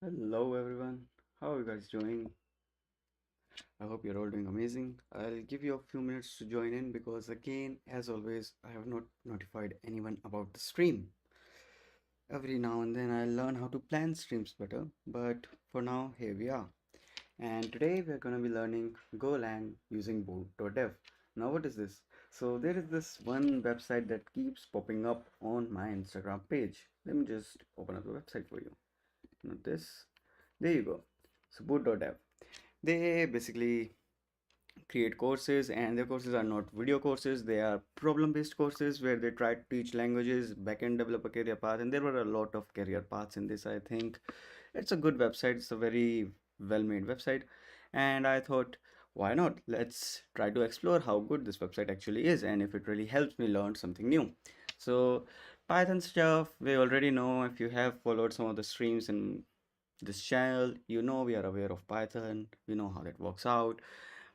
Hello everyone, how are you guys doing? I hope you're all doing amazing. I'll give you a few minutes to join in because, again, as always, I have not notified anyone about the stream. Every now and then I learn how to plan streams better, but for now, here we are. And today we're going to be learning Golang using Boot.dev. Now, what is this? So, there is this one website that keeps popping up on my Instagram page. Let me just open up the website for you. Not this. There you go. So, Boot.dev. They basically create courses, and their courses are not video courses, they are problem based courses where they try to teach languages, backend developer career path, and there were a lot of career paths in this. I think it's a good website, it's a very well made website, and I thought, why not, let's try to explore how good this website actually is and if it really helps me learn something new. So Python stuff we already know. If you have followed some of the streams in this channel, you know we are aware of Python, we know how that works out.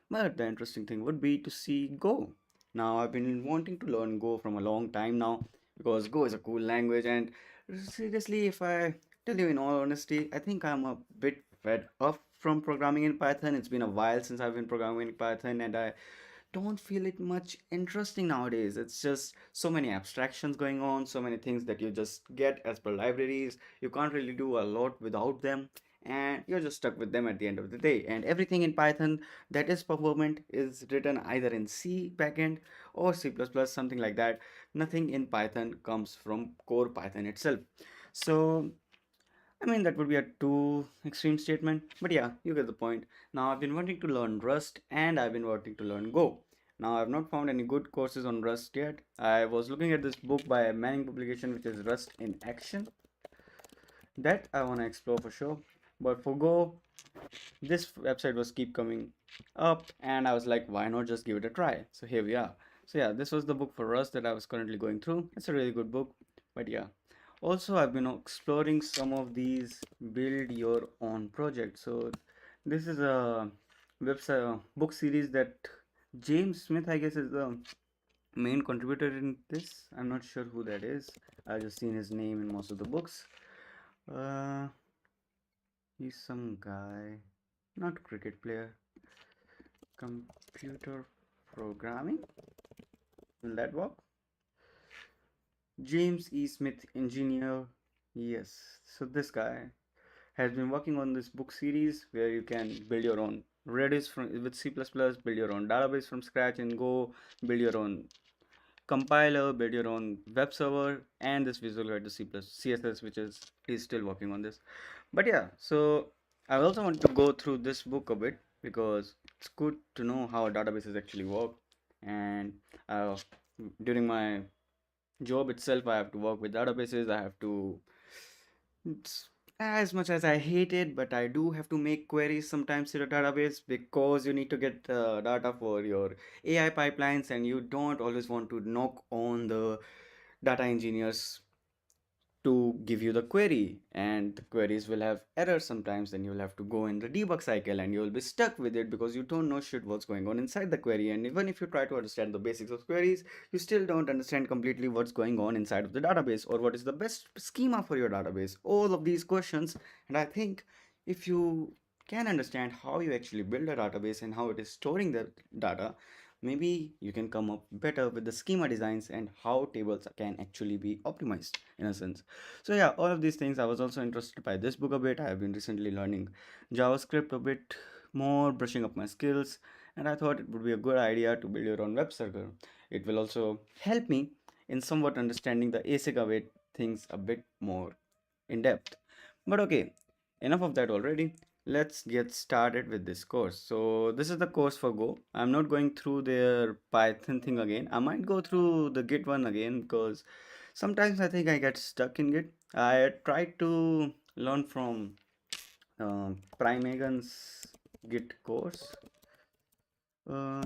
But the interesting thing would be to see Go. Now, I've been wanting to learn Go from a long time now because Go is a cool language. And seriously, if I tell you in all honesty, I think I'm a bit fed up from programming in Python. It's been a while since I've been programming in Python, and I don't feel it much interesting nowadays. It's just so many abstractions going on, so many things that you just get as per libraries. You can't really do a lot without them, and you're just stuck with them at the end of the day. And everything in Python that is performant is written either in C backend or C++, something like that. Nothing in Python comes from core Python itself. So I mean, that would be a too extreme statement, but yeah, you get the point. Now, I've been wanting to learn Rust and I've been wanting to learn Go. Now, I've not found any good courses on Rust yet. I was looking at this book by a Manning publication, which is Rust in Action. That I want to explore for sure. But for Go, this website was keep coming up, and I was like, why not just give it a try? So here we are. So yeah, this was the book for Rust that I was currently going through. It's a really good book, but yeah. Also, I've been exploring some of these build your own projects. So this is a website book series that James Smith, I guess, is the main contributor in this. I'm not sure who that is. I've just seen his name in most of the books. Uh, he's some guy, not cricket player, computer programming. Will that work? James E. Smith, engineer. Yes. So this guy has been working on this book series where you can build your own Redis from with C++, build your own database from scratch and Go, build your own compiler, build your own web server, and this Visual Guide to CSS, which is he's still working on this. But yeah, so I also want to go through this book a bit because it's good to know how databases actually work. And uh, during my job itself, I have to work with databases. I have to, it's, as much as I hate it, but I do have to make queries sometimes to the database because you need to get data for your AI pipelines, and you don't always want to knock on the data engineers to give you the query, and the queries will have errors sometimes. Then you'll have to go in the debug cycle and you'll be stuck with it because you don't know shit what's going on inside the query. And even if you try to understand the basics of queries, you still don't understand completely what's going on inside of the database or what is the best schema for your database, all of these questions. And I think if you can understand how you actually build a database and how it is storing the data, maybe you can come up better with the schema designs and how tables can actually be optimized in a sense. So yeah, all of these things. I was also interested by this book a bit. I have been recently learning JavaScript a bit more, brushing up my skills, and I thought it would be a good idea to build your own web server. It will also help me in somewhat understanding the ASIC await things a bit more in depth. But okay, enough of that already. Let's get started with this course. So this is the course for Go. I'm not going through their Python thing again. I might go through the Git one again because sometimes I think I get stuck in Git. I tried to learn from Primegan's Git course. Uh,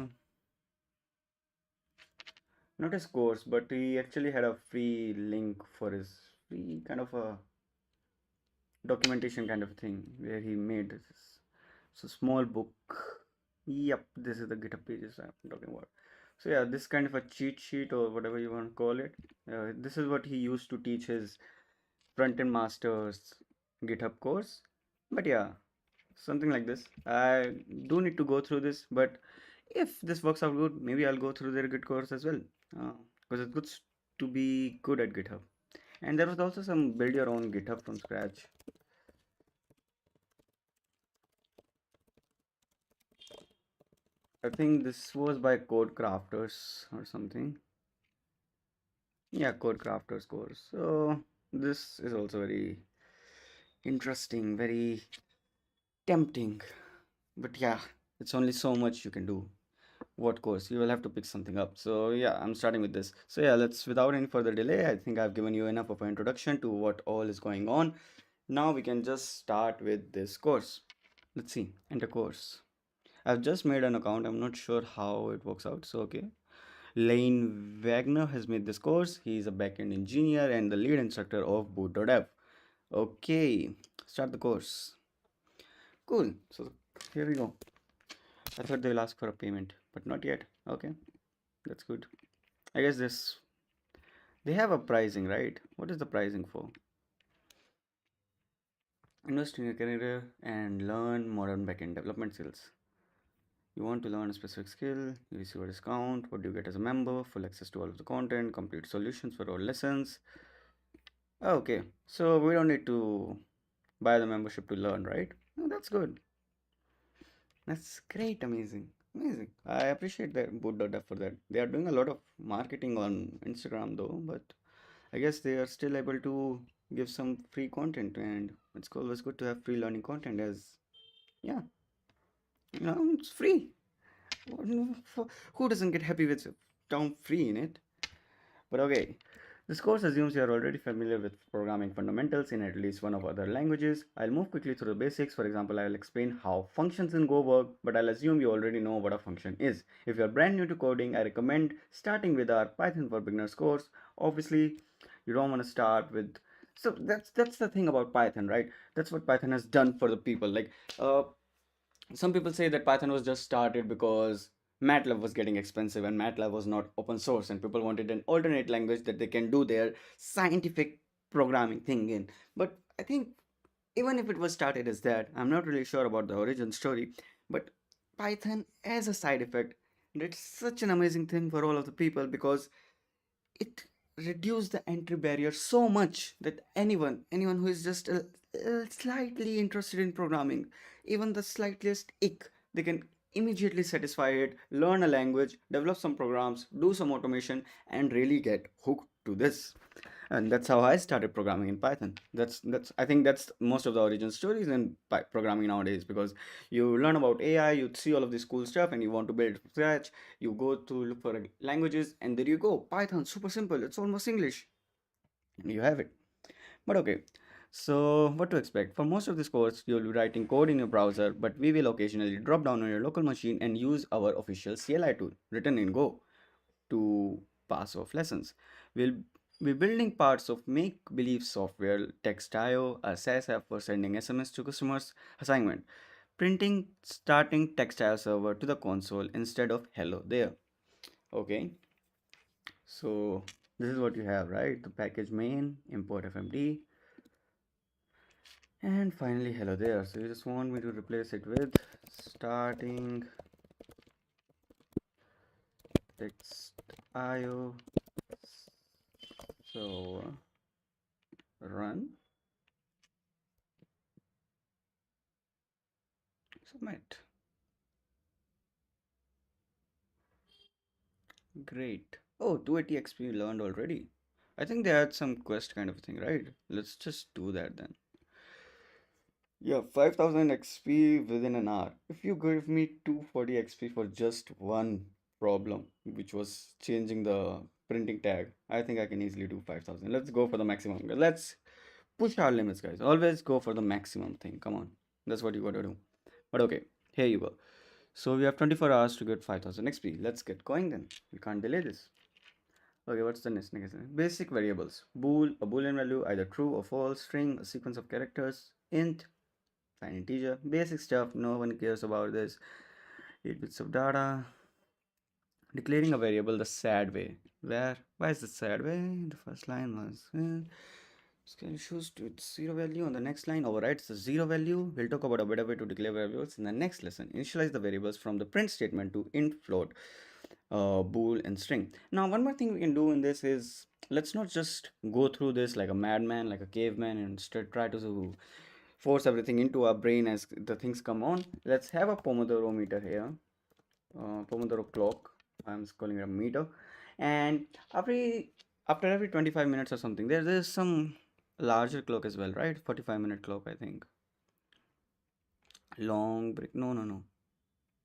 Not his course, but he actually had a free link for his free kind of a documentation kind of thing where he made this. So small book. Yep, this is the GitHub pages I'm talking about. So yeah, this kind of a cheat sheet or whatever you want to call it. This is what he used to teach his front-end masters GitHub course. But yeah, something like this. I do need to go through this, but if this works out good, maybe I'll go through their Git course as well. Because it's good to be good at GitHub. And there was also some build your own GitHub from scratch. I think this was by Code Crafters or something. Yeah, Code Crafters course. So this is also very interesting, very tempting. But yeah, it's only so much you can do. What course? You will have to pick something up. So yeah, I'm starting with this. So yeah, let's without any further delay, I think I've given you enough of an introduction to what all is going on. Now we can just start with this course. Let's see, enter course. I've just made an account. I'm not sure how it works out. So okay. Lane Wagner has made this course. He's a backend engineer and the lead instructor of Boot.dev. Okay, start the course. Cool. So here we go. I thought they'll ask for a payment, but not yet. Okay, that's good. I guess this they have a pricing, right? What is the pricing for? Invest in your career and learn modern backend development skills. You want to learn a specific skill, you receive a discount. What do you get as a member? Full access to all of the content, complete solutions for all lessons. Okay, so we don't need to buy the membership to learn, right? Oh, that's good. That's great, amazing, amazing. I appreciate that Boot.dev for that. They are doing a lot of marketing on Instagram though, but I guess they are still able to give some free content, and it's always good to have free learning content as yeah, it's free. Who doesn't get happy with term free in it? But okay, this course assumes you are already familiar with programming fundamentals in at least one of other languages. I'll move quickly through the basics. For example, I'll explain how functions in Go work, but I'll assume you already know what a function is. If you're brand new to coding, I recommend starting with our Python for Beginners course. Obviously, you don't want to start with so that's the thing about Python, right? That's what Python has done for the people. Like some people say that Python was just started because MATLAB was getting expensive and MATLAB was not open source and people wanted an alternate language that they can do their scientific programming thing in. But I think even if it was started as that, I'm not really sure about the origin story, but Python as a side effect did such an amazing thing for all of the people because it reduced the entry barrier so much that anyone who is just slightly interested in programming, even the slightest ick, they can immediately satisfy it, learn a language, develop some programs, do some automation, and really get hooked to this. And that's how I started programming in Python. That's I think that's most of the origin stories in programming nowadays, because you learn about AI, you see all of this cool stuff, and you want to build from scratch. You go to look for languages, and there you go. Python, super simple. It's almost English, and you have it. But okay. So, what to expect? For most of this course, you'll be writing code in your browser, but we will occasionally drop down on your local machine and use our official CLI tool written in Go to pass off lessons. We'll be building parts of make believe software, Text.io, a SaaS app for sending SMS to customers, assignment, printing starting Text.io server to the console instead of hello there. Okay, so this is what you have, right? The package main, import FMD, and finally hello there. So you just want me to replace it with starting Text.io. So run, submit. Great. Oh, 280 XP learned already. I think they had some quest kind of thing, right? Let's just do that then. Yeah, 5000 XP within an hour. If you give me 240 XP for just one problem, which was changing the printing tag, I think I can easily do 5000. Let's go for the maximum. Let's push our limits, guys. Always go for the maximum thing. Come on. That's what you gotta do. But okay, here you go. So we have 24 hours to get 5000 XP. Let's get going then. We can't delay this. Okay, what's the next? Basic variables. A boolean value, either true or false, string, a sequence of characters, int, fine integer, basic stuff, no one cares about this. 8 bits of data. Declaring a variable the sad way. Why is the sad way? The first line was Scale shows to its zero value on the next line overrides the zero value. We'll talk about a better way to declare variables in the next lesson. Initialize the variables from the print statement to int, float, bool, and string. Now, one more thing we can do in this is let's not just go through this like a madman, like a caveman, and try to force everything into our brain as the things come on. Let's have a Pomodoro meter here, Pomodoro clock. I'm calling it a meter, and every after every 25 minutes or something, there's some larger clock as well, right? 45-minute clock, I think. Long break. No, no, no.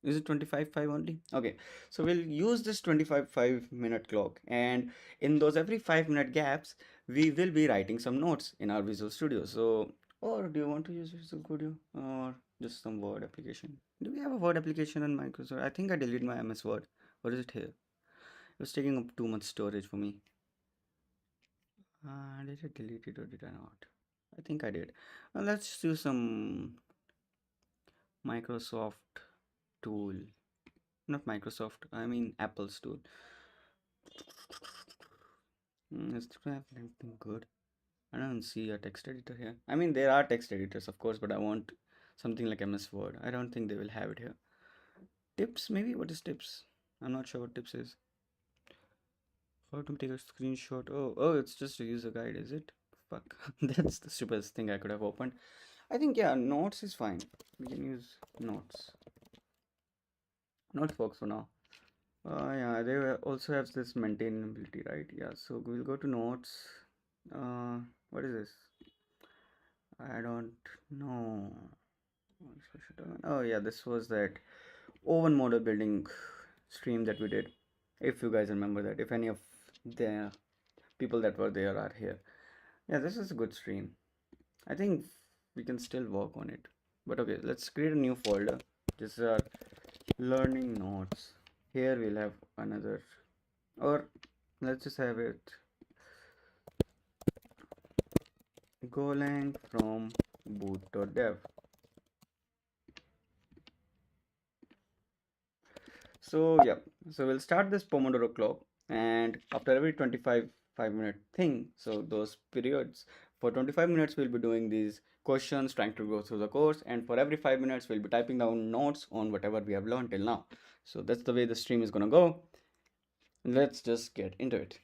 Is it 25.5 only? Okay, so we'll use this 25.5 minute clock, and in those every 5 minute gaps, we will be writing some notes in our Visual Studio. So, or do you want to use Visual Studio or just some Word application? Do we have a Word application on Microsoft? I think I deleted my MS Word. What is it here? It was taking up too much storage for me. Did I delete it or did I not? I think I did. Let's do some Microsoft tool. Not Microsoft, I mean Apple's tool. Is have anything good? I don't see a text editor here. I mean, there are text editors, of course, but I want something like MS Word. I don't think they will have it here. Tips, maybe? What is tips? I'm not sure what tips is. How to take a screenshot? Oh, it's just a user guide, is it? Fuck. That's the stupidest thing I could have opened. I think, yeah, notes is fine. We can use notes. Notes works for now. Yeah, they also have this maintainability, right? Yeah, so we'll go to notes. What is this? I don't know. Oh yeah, this was that oven model building stream that we did. If you guys remember that, if any of the people that were there are here. Yeah, this is a good stream. I think we can still work on it. But okay, let's create a new folder. This is our learning notes. Here we'll have another, or let's just have it Golang from Boot.dev. So yeah, so we'll start this Pomodoro clock, and after every 25 minute thing, so those periods, for 25 minutes we'll be doing these questions, trying to go through the course, and for every 5 minutes we'll be typing down notes on whatever we have learned till now. So that's the way the stream is gonna go. Let's just get into it.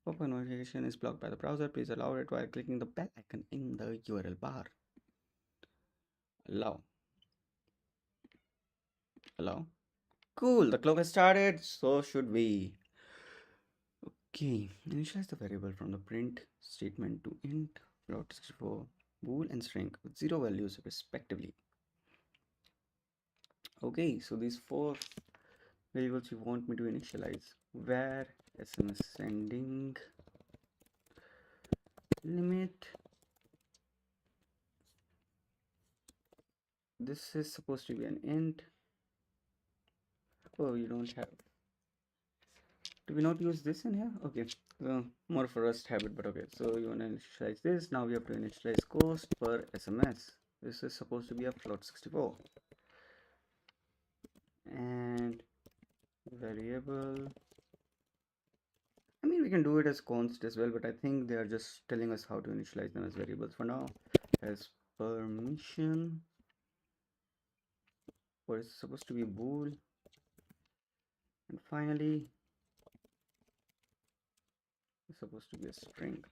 Open notification is blocked by the browser. Please allow it while clicking the bell icon in the URL bar. Allow. Allow. Cool, the clock has started, so should we. Okay, initialize the variable from the print statement to int, float 64, bool, and string with zero values respectively. Okay, so these four variables you want me to initialize. Where SMS sending limit. This is supposed to be an int. Oh, you don't have. Do we not use this in here? Okay, so more of a Rust habit, but okay. So you want to initialize this. Now we have to initialize cost per SMS. This is supposed to be a float 64. And variable. I mean, we can do it as const as well, but I think they are just telling us how to initialize them as variables for now. As permission. What is supposed to be bool. And finally, it's supposed to be a string.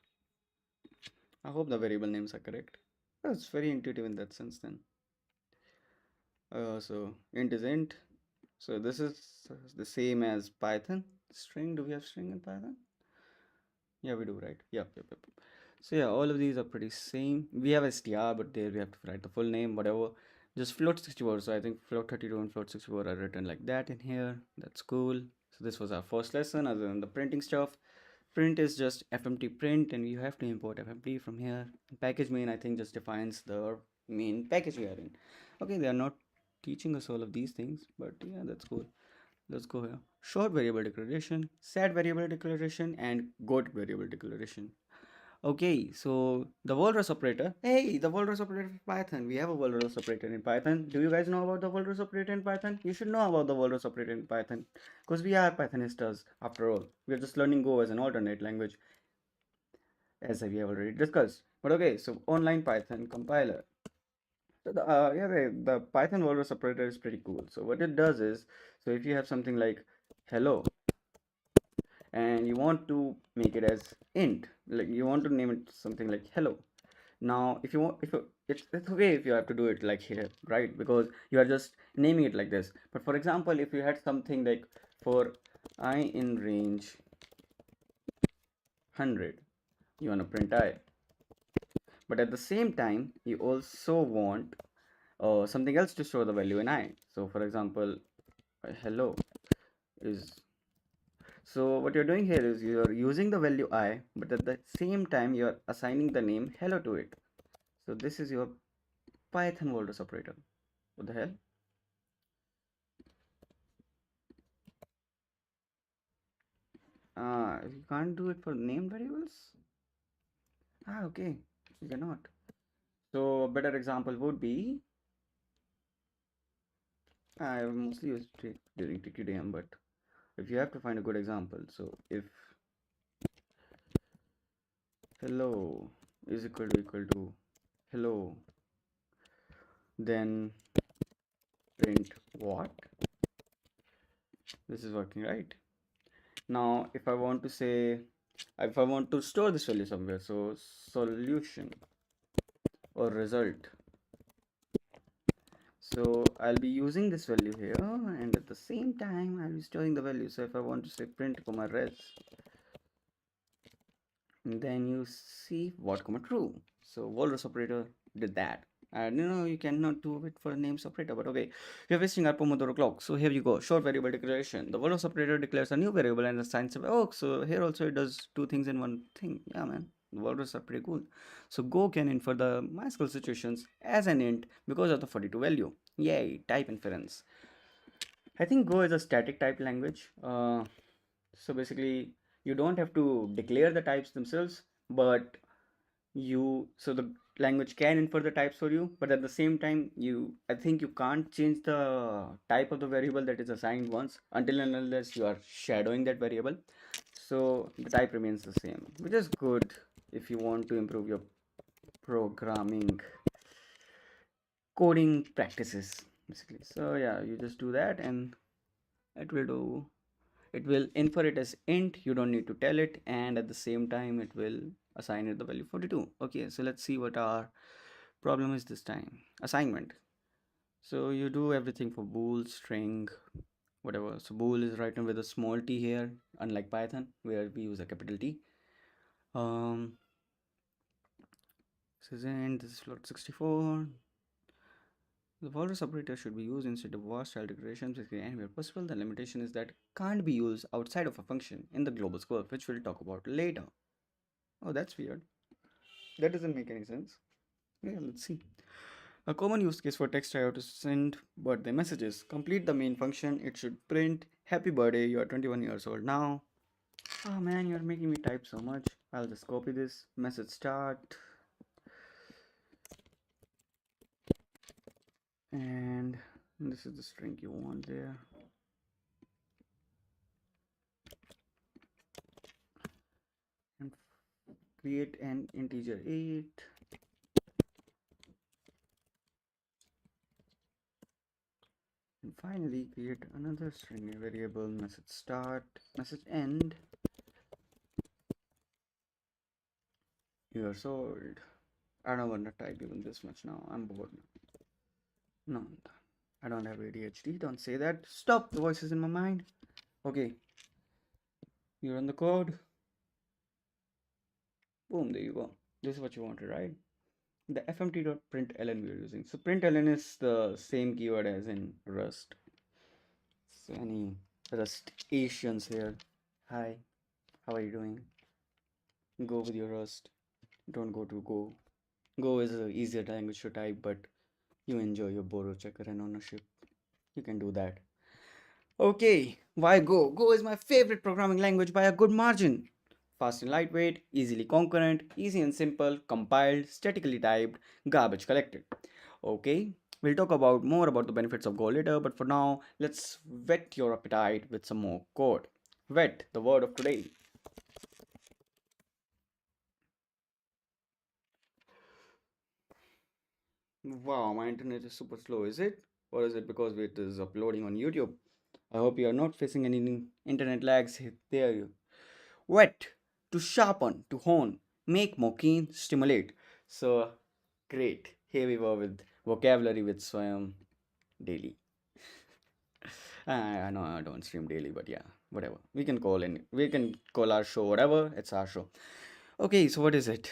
I hope the variable names are correct. Oh, it's very intuitive in that sense then. So int is int. So this is the same as Python. String, do we have string in Python? Yeah, we do, right? Yep. So yeah, all of these are pretty same. We have str, but there we have to write the full name, whatever. Just float 64. So I think float 32 and float 64 are written like that in here. That's cool. So this was our first lesson other than the printing stuff. Print is just fmt print, and you have to import fmt from here. Package main, I think, just defines the main package we are in. Okay, they are not teaching us all of these things, but yeah, that's cool. Let's go here. Short variable declaration, set variable declaration, and goat variable declaration. Okay, so the walrus operator. Hey, the walrus operator in Python. We have a walrus operator in Python. Do you guys know about the walrus operator in Python? You should know about the walrus operator in Python, because we are Pythonistas after all. We are just learning Go as an alternate language. as we have already discussed. But okay, so online Python compiler. So the Python value separator is pretty cool. So what it does is, so if you have something like hello and you want to make it as int, like you want to name it something like hello. Now, if you want, if you, it's okay if you have to do it like here, right? Because you are just naming it like this. But for example, if you had something like for I in range 100, you want to print I. But at the same time, you also want something else to show the value in I. So for example, hello is, so what you're doing here is you're using the value I, but at the same time you're assigning the name hello to it. So this is your Python voltage operator. What the hell? You can't do it for named variables? Ah, okay, you cannot. So a better example would be, I mostly used it during TQDM, but if you have to find a good example, so if hello is equal to hello, then print what? This is working, right? Now, if I want to say, if I want to store this value somewhere, so solution or result. So I'll be using this value here, and at the same time I'll be storing the value. So if I want to say print comma res, then you see what comma true. So walrus operator did that. And you cannot do it for a names operator, but okay, you're wasting our Pomodoro clock. So here you go, short variable declaration. The walrus operator declares a new variable and assigns a, oh, so here also it does two things in one thing. Yeah, man, the walrus are pretty cool. So Go can infer the MySQL situations as an int because of the 42 value. Yay, type inference. I think Go is a static type language. So basically, you don't have to declare the types themselves, but so the language can infer the types for you, but at the same time, I think you can't change the type of the variable that is assigned once until and unless you are shadowing that variable. So the type remains the same, which is good if you want to improve your programming coding practices, basically. So yeah, you just do that and it will do, it will infer it as int, you don't need to tell it, and at the same time it will assign it the value 42. Okay, so let's see what our problem is this time. Assignment. So you do everything for bool, string, whatever. So bool is written with a small t here, unlike Python where we use a capital T. This is int, this is float 64. The walrus operator should be used instead of var style declarations anywhere possible. The limitation is that can't be used outside of a function in the global scope, which we'll talk about later. Oh, that's weird. That doesn't make any sense. Yeah, let's see. A common use case for text IO to send birthday messages. Complete the main function. It should print happy birthday. You are 21 years old now. Oh man, you're making me type so much. I'll just copy this. Message start. And this is the string you want there. And create an integer 8. And finally create another string variable, message start, message end. You are sold. I don't want to type even this much now. I'm bored. No, I don't have ADHD. Don't say that. Stop. The voices in my mind. Okay. You run the code. Boom. There you go. This is what you wanted, right? The fmt.println we are using. So println is the same keyword as in Rust. So any Rust Asians here. Hi. How are you doing? Go with your Rust. Don't go to Go. Go is an easier language to type, but you enjoy your borrow checker and ownership. You can do that. Okay, why Go? Go is my favorite programming language by a good margin. Fast and lightweight, easily concurrent, easy and simple, compiled, statically typed, garbage collected. Okay, we'll talk about more about the benefits of Go later, but for now, let's whet your appetite with some more code. Whet, the word of today. Wow, my internet is super slow, is it? Or is it because it is uploading on YouTube? I hope you are not facing any internet lags there. You wet, to sharpen, to hone, make more keen, stimulate. So great. Here we were with vocabulary with Swayam daily. I know I don't stream daily, but yeah, whatever. We can call our show whatever. It's our show. Okay, so what is it?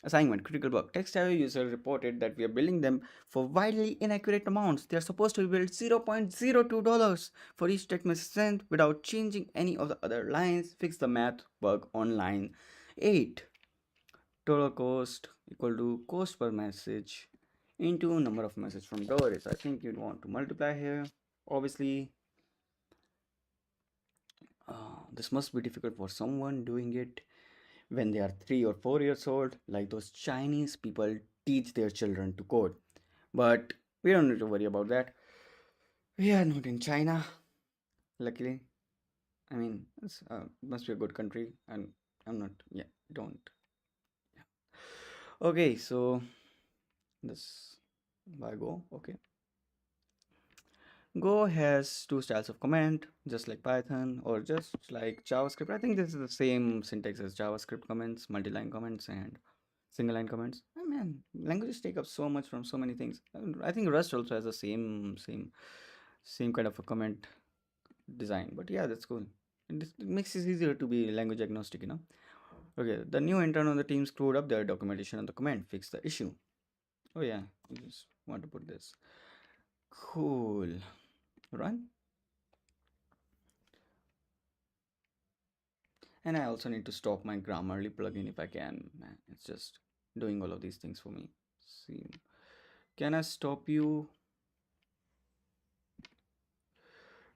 Assignment, critical bug. TextIO user reported that we are billing them for wildly inaccurate amounts. They are supposed to be billed $0.02 for each text message sent without changing any of the other lines. Fix the math bug on line 8. Total cost equal to cost per message into number of messages from deliveries. I think you'd want to multiply here. Obviously, this must be difficult for someone doing it when they are 3 or 4 years old, like those Chinese people teach their children to code. But we don't need to worry about that. We are not in China, luckily. I mean, it's must be a good country, and I'm not. Yeah, don't. Yeah. Okay, so this why Go. Okay, Go has two styles of command, just like Python or just like JavaScript. I think this is the same syntax as JavaScript comments, multi-line comments, and single line comments. Oh man, languages take up so much from so many things. I think Rust also has the same kind of a comment design. But yeah, that's cool. And it makes it easier to be language agnostic, you know. Okay, the new intern on the team screwed up their documentation on the command, fix the issue. Oh yeah, I just want to put this. Cool. Run. And I also need to stop my Grammarly plugin if I can. Man, it's just doing all of these things for me. See, can I stop you?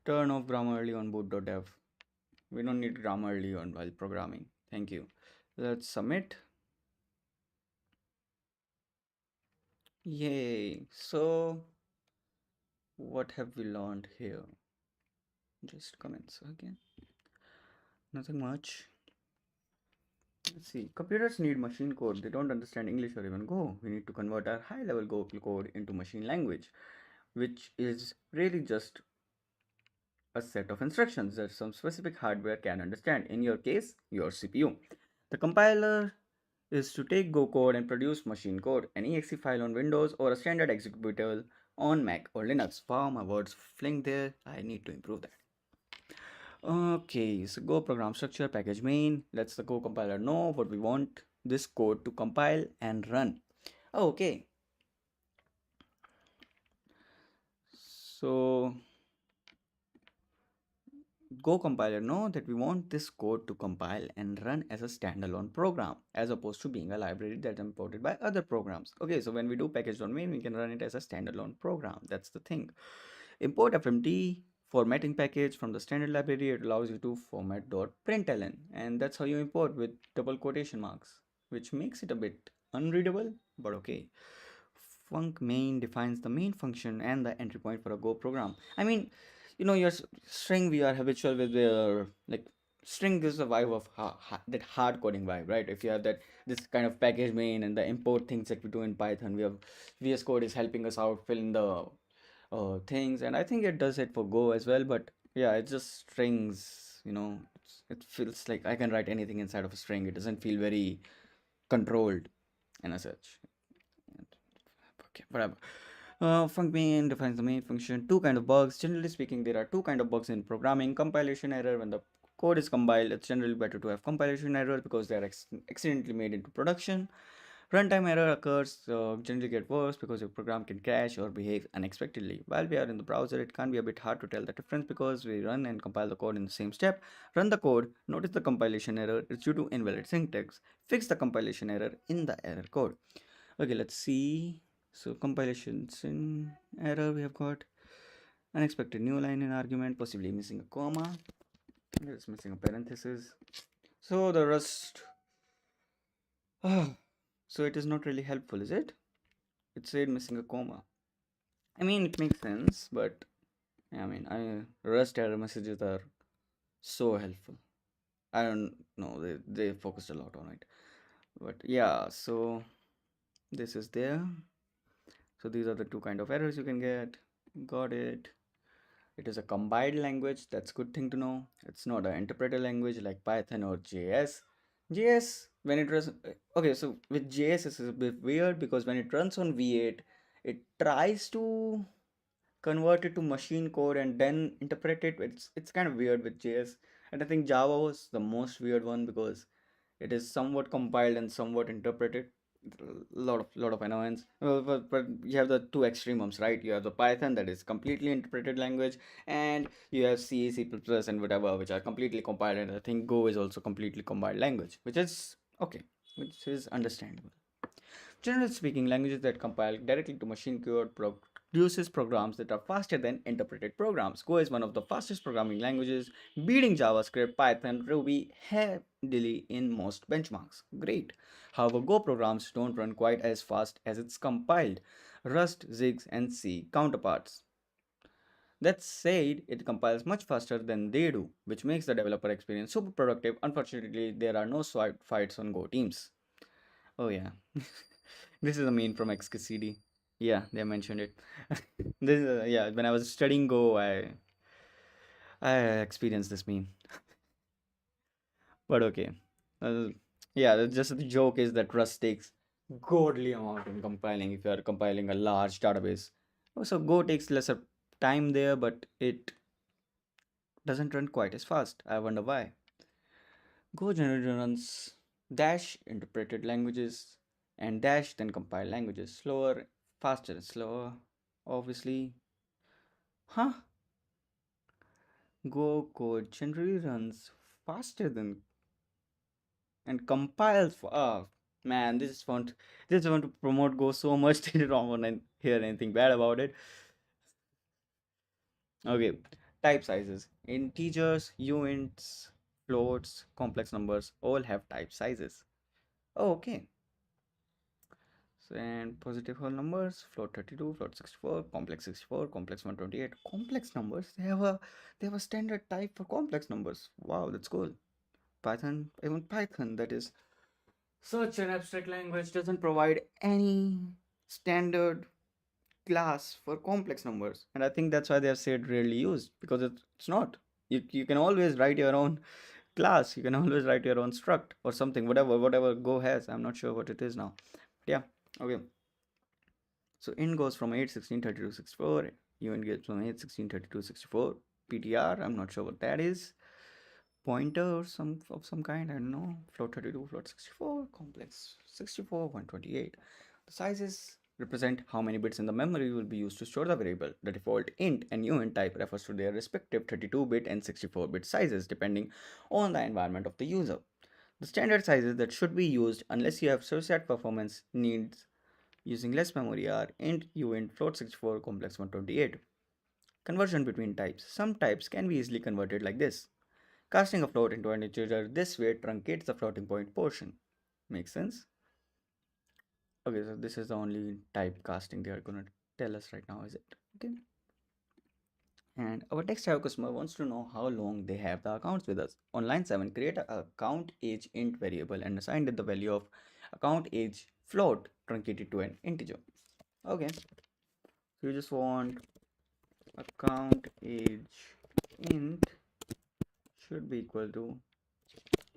Turn off Grammarly on Boot.dev. We don't need Grammarly on while programming. Thank you. Let's submit. Yay. So, what have we learned here? Just comments again. Nothing much. Let's see. Computers need machine code. They don't understand English or even Go. We need to convert our high level Go code into machine language, which is really just a set of instructions that some specific hardware can understand. In your case, your CPU. The compiler is to take Go code and produce machine code, an exe file on Windows or a standard executable on Mac or Linux. Wow, my words fling there. I need to improve that. Okay, so Go program structure, package main. Lets the Go compiler know what we want this code to compile and run. Okay, so Go compiler know that we want this code to compile and run as a standalone program as opposed to being a library that's imported by other programs. Okay, so when we do package.main, we can run it as a standalone program. That's the thing. Import FMT formatting package from the standard library. It allows you to format .println, and that's how you import with double quotation marks, which makes it a bit unreadable, but okay. Func main defines the main function and the entry point for a Go program. I mean, your string, we are habitual with the like string is a vibe of that hard coding vibe, right? If you have that this kind of package main and the import things that we do in Python, we have VS Code is helping us out fill in the things, and I think it does it for Go as well. But yeah, it's just strings, it feels like I can write anything inside of a string. It doesn't feel very controlled and as such. Okay, whatever. Func main defines the main function. Two kind of bugs. Generally speaking, there are two kind of bugs in programming. Compilation error. When the code is compiled, it's generally better to have compilation error because they are accidentally made into production. Runtime error occurs, generally get worse because your program can crash or behave unexpectedly. While we are in the browser, it can be a bit hard to tell the difference because we run and compile the code in the same step. Run the code, notice the compilation error, it's due to invalid syntax. Fix the compilation error in the error code. Okay, let's see. So compilations in error, we have got unexpected new line in argument, possibly missing a comma. It's missing a parenthesis. So the rest. So it is not really helpful, is it? It said missing a comma. I mean, it makes sense, but I mean, Rust error messages are so helpful. I don't know, they focused a lot on it. But yeah, so this is there. So these are the two kind of errors you can get. Got it. It is a combined language. That's good thing to know. It's not an interpreter language like Python or JS. JS, when it runs, okay, so with JS, it's a bit weird because when it runs on V8, it tries to convert it to machine code and then interpret it. It's kind of weird with JS. And I think Java was the most weird one because it is somewhat compiled and somewhat interpreted. Lot of annoyance. But you have the two extremes, right? You have the Python that is completely interpreted language, and you have C, C++, and whatever, which are completely compiled. And I think Go is also completely compiled language, which is okay, which is understandable. Generally speaking, languages that compile directly to machine code produces programs that are faster than interpreted programs. Go is one of the fastest programming languages, beating JavaScript, Python, Ruby handily in most benchmarks. Great. However, Go programs don't run quite as fast as its compiled Rust, Zig, and C counterparts. That said, it compiles much faster than they do, which makes the developer experience super productive. Unfortunately, there are no fights on Go teams. Oh yeah. This is a meme from XKCD. Yeah, they mentioned it. This yeah, when I was studying Go, I experienced this meme. But okay. Uh, yeah, just the joke is that Rust takes godly amount in compiling if you are compiling a large database. So Go takes lesser time there, but it doesn't run quite as fast. I wonder why. Go generally runs Dash interpreted languages and Dash then compiled languages. Slower, faster and slower. Obviously. Huh? Go code generally runs faster than and compiles for man, this want to promote Go so much they don't want to hear anything bad about it. Okay. Type sizes. Integers, uints, floats, complex numbers all have type sizes. Oh, okay. So, and positive whole numbers, float 32, float 64, complex 128. Complex numbers, they have a standard type for complex numbers. Wow, that's cool. Python, even Python, that is such an abstract language, doesn't provide any standard class for complex numbers. And I think that's why they have said rarely used, because it's not. You can always write your own class, you can always write your own struct or something, whatever Go has. I'm not sure what it is now. But yeah, okay. So int goes from 8, 16, 32, 64. Uint gets from 8, 16, 32, 64. PTR, I'm not sure what that is. Pointer or some kind, I don't know. Float 32, float 64, complex 64, 128. The sizes represent how many bits in the memory will be used to store the variable. The default int and uint type refers to their respective 32-bit and 64-bit sizes depending on the environment of the user. The standard sizes that should be used unless you have subset performance needs using less memory are int, uint, float 64, complex 128. Conversion between types. Some types can be easily converted like this. Casting a float into an integer this way truncates the floating point portion. Makes sense? Okay, so this is the only type casting they are gonna tell us right now, is it? Okay. And our text have customer wants to know how long they have the accounts with us. On line 7, create a account age int variable and assign it the value of account age float truncated to an integer. Okay, so you just want account age int should be equal to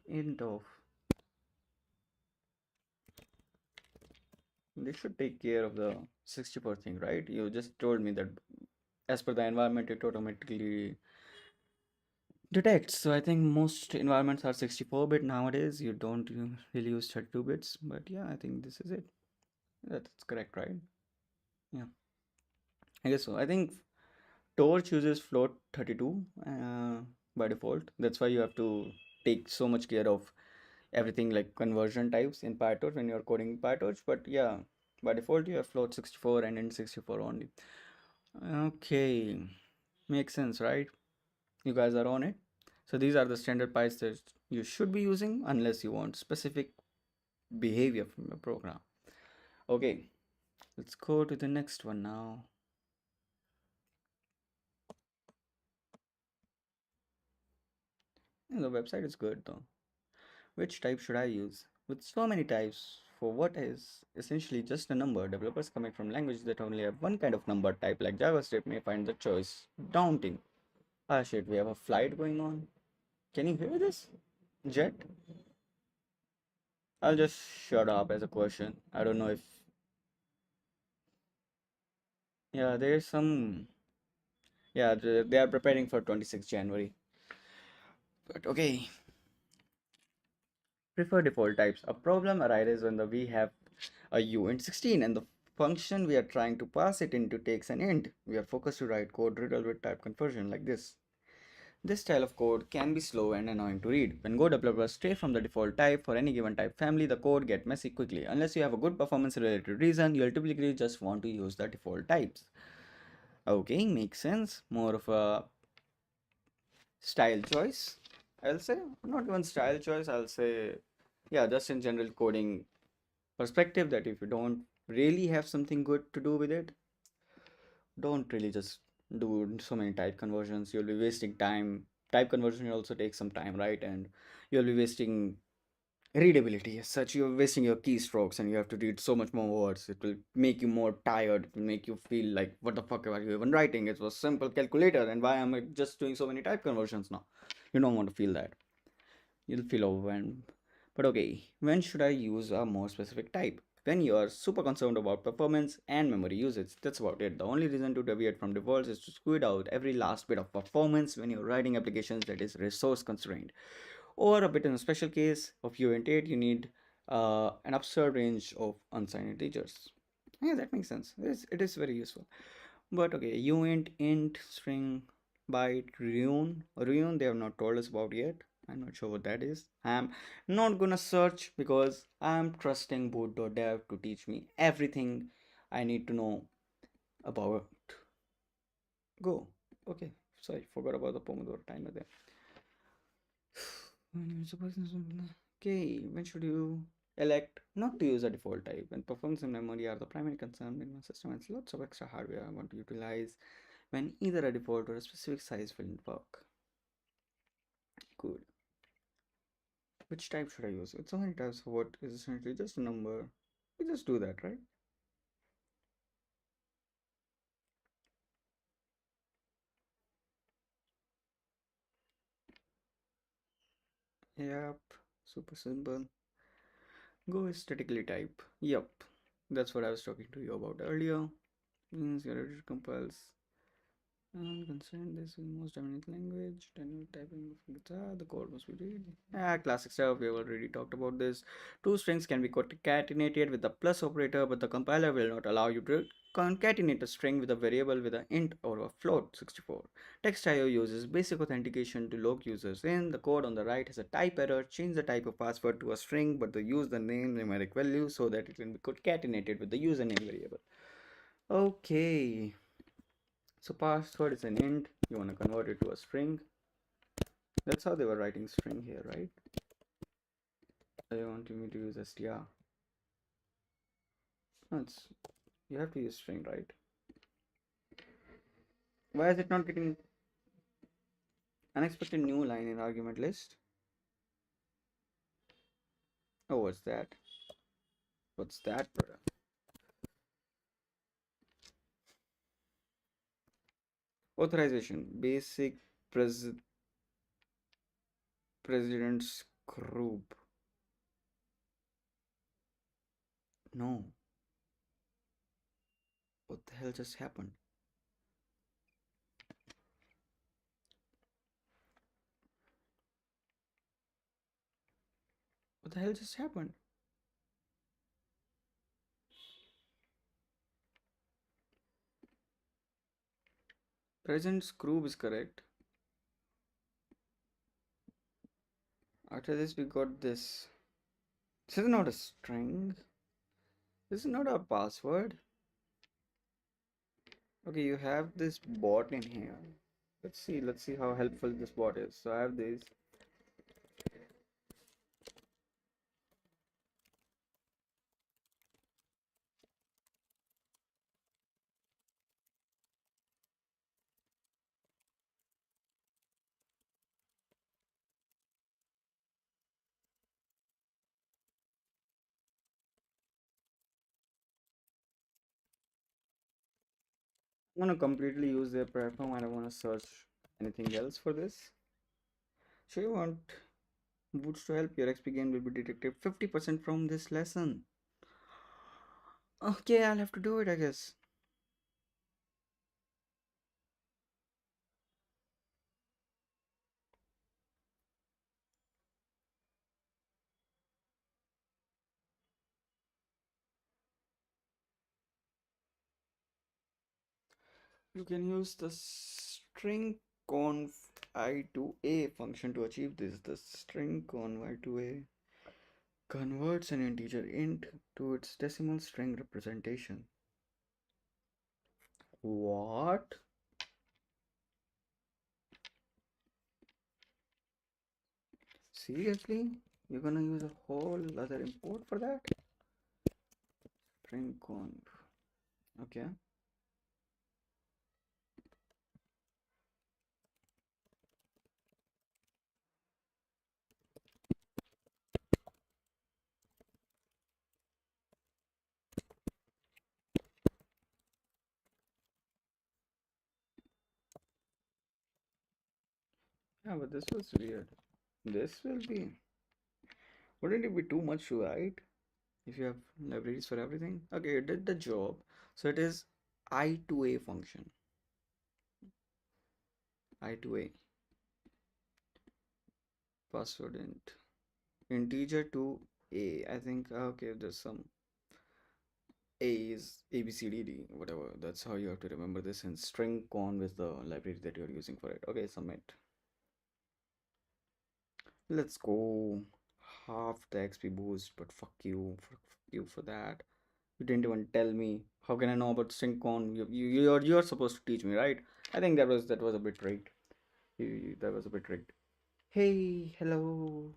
int of, they should take care of the 64 thing, right? You just told me that as per the environment it automatically detects. So I think most environments are 64-bit nowadays. You don't really use 32 bits, but yeah, I think this is it. That's correct, right? Yeah, I guess so. I think Torch uses float 32 by default. That's why you have to take so much care of everything like conversion types in PyTorch when you're coding PyTorch. But yeah, by default you have float 64 and int 64 only. Okay, makes sense, right? You guys are on it. So these are the standard pipes that you should be using unless you want specific behavior from your program. Okay, let's go to the next one now. The website is good though. Which type should I use? With so many types, for what is essentially just a number. Developers coming from languages that only have one kind of number type, like JavaScript, may find the choice daunting. Ah shit, we have a flight going on. Can you hear this? Jet? I'll just shut up as a question. I don't know if. Yeah, there's some. Yeah, they are preparing for 26th January. But okay. Prefer default types. A problem arises when we have a uint16 and the function we are trying to pass it into takes an int. We are focused to write code riddled with type conversion like this. This style of code can be slow and annoying to read. When Go developers stray from the default type for any given type family, the code gets messy quickly. Unless you have a good performance related reason, you'll typically just want to use the default types. Okay, makes sense. More of a style choice, I'll say. Not even style choice, I'll say, yeah, just in general coding perspective, that if you don't really have something good to do with it, don't really just do so many type conversions. You'll be wasting time. Type conversion will also take some time, right? And you'll be wasting readability as such. You're wasting your keystrokes and you have to read so much more words. It will make you more tired. It will make you feel like, what the fuck are you even writing? It was simple calculator, and why am I just doing so many type conversions now? You don't want to feel that. You'll feel overwhelmed. But okay, when should I use a more specific type? When you are super concerned about performance and memory usage, that's about it. The only reason to deviate from defaults is to squeeze out every last bit of performance when you're writing applications that is resource constrained. Or a bit in a special case of Uint 8, you need an absurd range of unsigned integers. Yeah, that makes sense. It is very useful. But okay, uint, int, string, byte, reun, they have not told us about yet. I'm not sure what that is. I'm not gonna search because I'm trusting Boot.dev to teach me everything I need to know about Go. Okay, sorry, forgot about the Pomodoro timer there. Okay, when should you elect not to use a default type? When performance and memory are the primary concern, when my system has lots of extra hardware I want to utilize, when either a default or a specific size will work. Good. Which type should I use? It's only types for what is essentially just a number. We just do that, right? Yep. Super simple. Go is statically type. Yep. That's what I was talking to you about earlier. Means your editor compiles unconstrained this is most dynamic language. Dynamic typing of guitar. The code must be read. Ah, classic stuff. We have already talked about this. Two strings can be concatenated with the plus operator, but the compiler will not allow you to concatenate a string with a variable with an int or a float. 64. TextIO uses basic authentication to log users in. The code on the right has a type error. Change the type of password to a string, but the use the name numeric value so that it can be concatenated with the username variable. Okay. So password is an int, you want to convert it to a string. That's how they were writing string here, right? They want me to use str. No, you have to use string, right? Why is it not getting unexpected new line in argument list? Oh, what's that? What's that, brother? Authorization, basic president's group. No, what the hell just happened? What the hell just happened? President's group is correct. After this, we got this. This is not a string. This is not a password. Okay, you have this bot in here. Let's see how helpful this bot is. So I have this. want to completely use their platform. I don't want to search anything else for this. So you want Boots to help your XP gain will be detected 50% from this lesson. Okay, I'll have to do it, I guess. You can use the string conv I to a function to achieve this. The string conv I to a converts an integer int to its decimal string representation. What? Seriously? You're gonna use a whole other import for that? String conv. Okay. Yeah, but this was weird. This will be. Wouldn't it be too much to write if you have libraries for everything? Okay, it did the job. So it is I to a function. I to a password int integer to a. I think okay, there's some a is a b c d d whatever. That's how you have to remember this. And string con with the library that you're using for it. Okay, submit. Let's go. Half the XP boost, but fuck you for that. You didn't even tell me. How can I know about SyncOn? You're supposed to teach me, right? I think that was a bit rigged. That was a bit rigged. Hey, hello.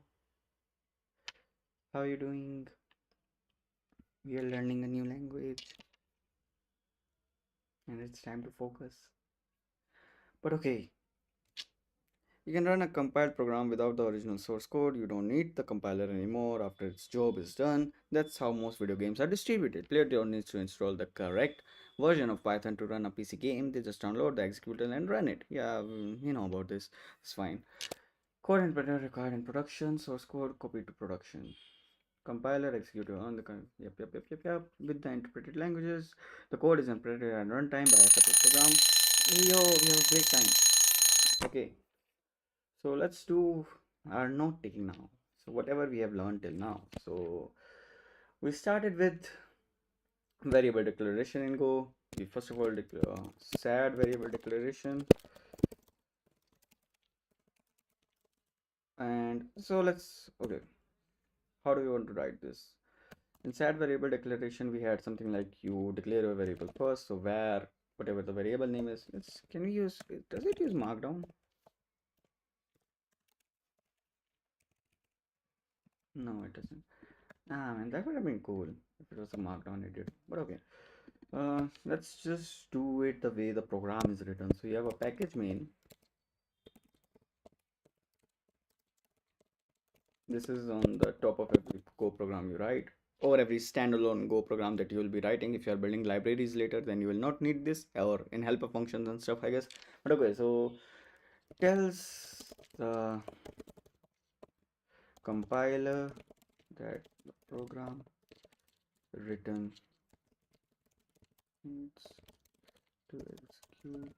How are you doing? We are learning a new language, and it's time to focus. But okay, you can run a compiled program without the original source code. You don't need the compiler anymore after its job is done. That's how most video games are distributed. Player don't need to install the correct version of Python to run a PC game. They just download the executable and run it. Yeah, you know about this. It's fine. Code interpreter required in production. Source code copied to production. Compiler executed on the yep. With the interpreted languages, the code is interpreted at runtime by a separate program. Yo, we have a break time. Okay, so let's do our note taking now. So whatever we have learned till now. So we started with variable declaration in Go. We first of all sad variable declaration, and so let's okay. How do we want to write this? In sad variable declaration, we had something like you declare a variable first, so var whatever the variable name is. Can we use? Does it use Markdown? No, it doesn't. Ah, man, that would have been cool if it was a Markdown edit. But okay. Let's just do it the way the program is written. So you have a package main. This is on the top of every Go program you write, or every standalone Go program that you will be writing. If you are building libraries later, then you will not need this, or in helper functions and stuff, I guess. But okay, so tells the compiler that the program written needs to execute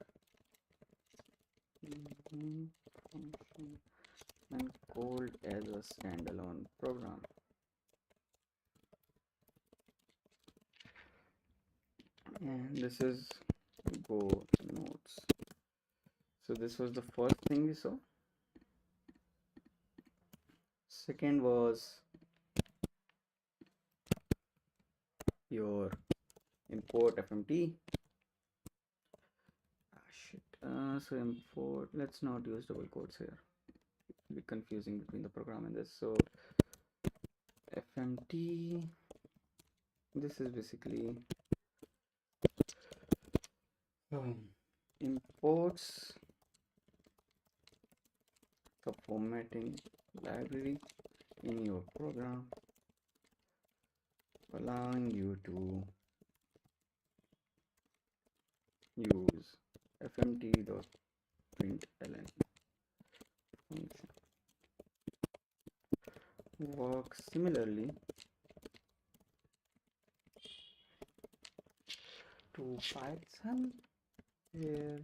function and called as a standalone program. And this is Go notes. So this was the first thing we saw. Second was your import fmt. Shit. So import, let's not use double quotes here. It'll be confusing between the program and this. So fmt, this is basically imports the formatting library in your program, allowing you to use fmt.println function works similarly to Python, where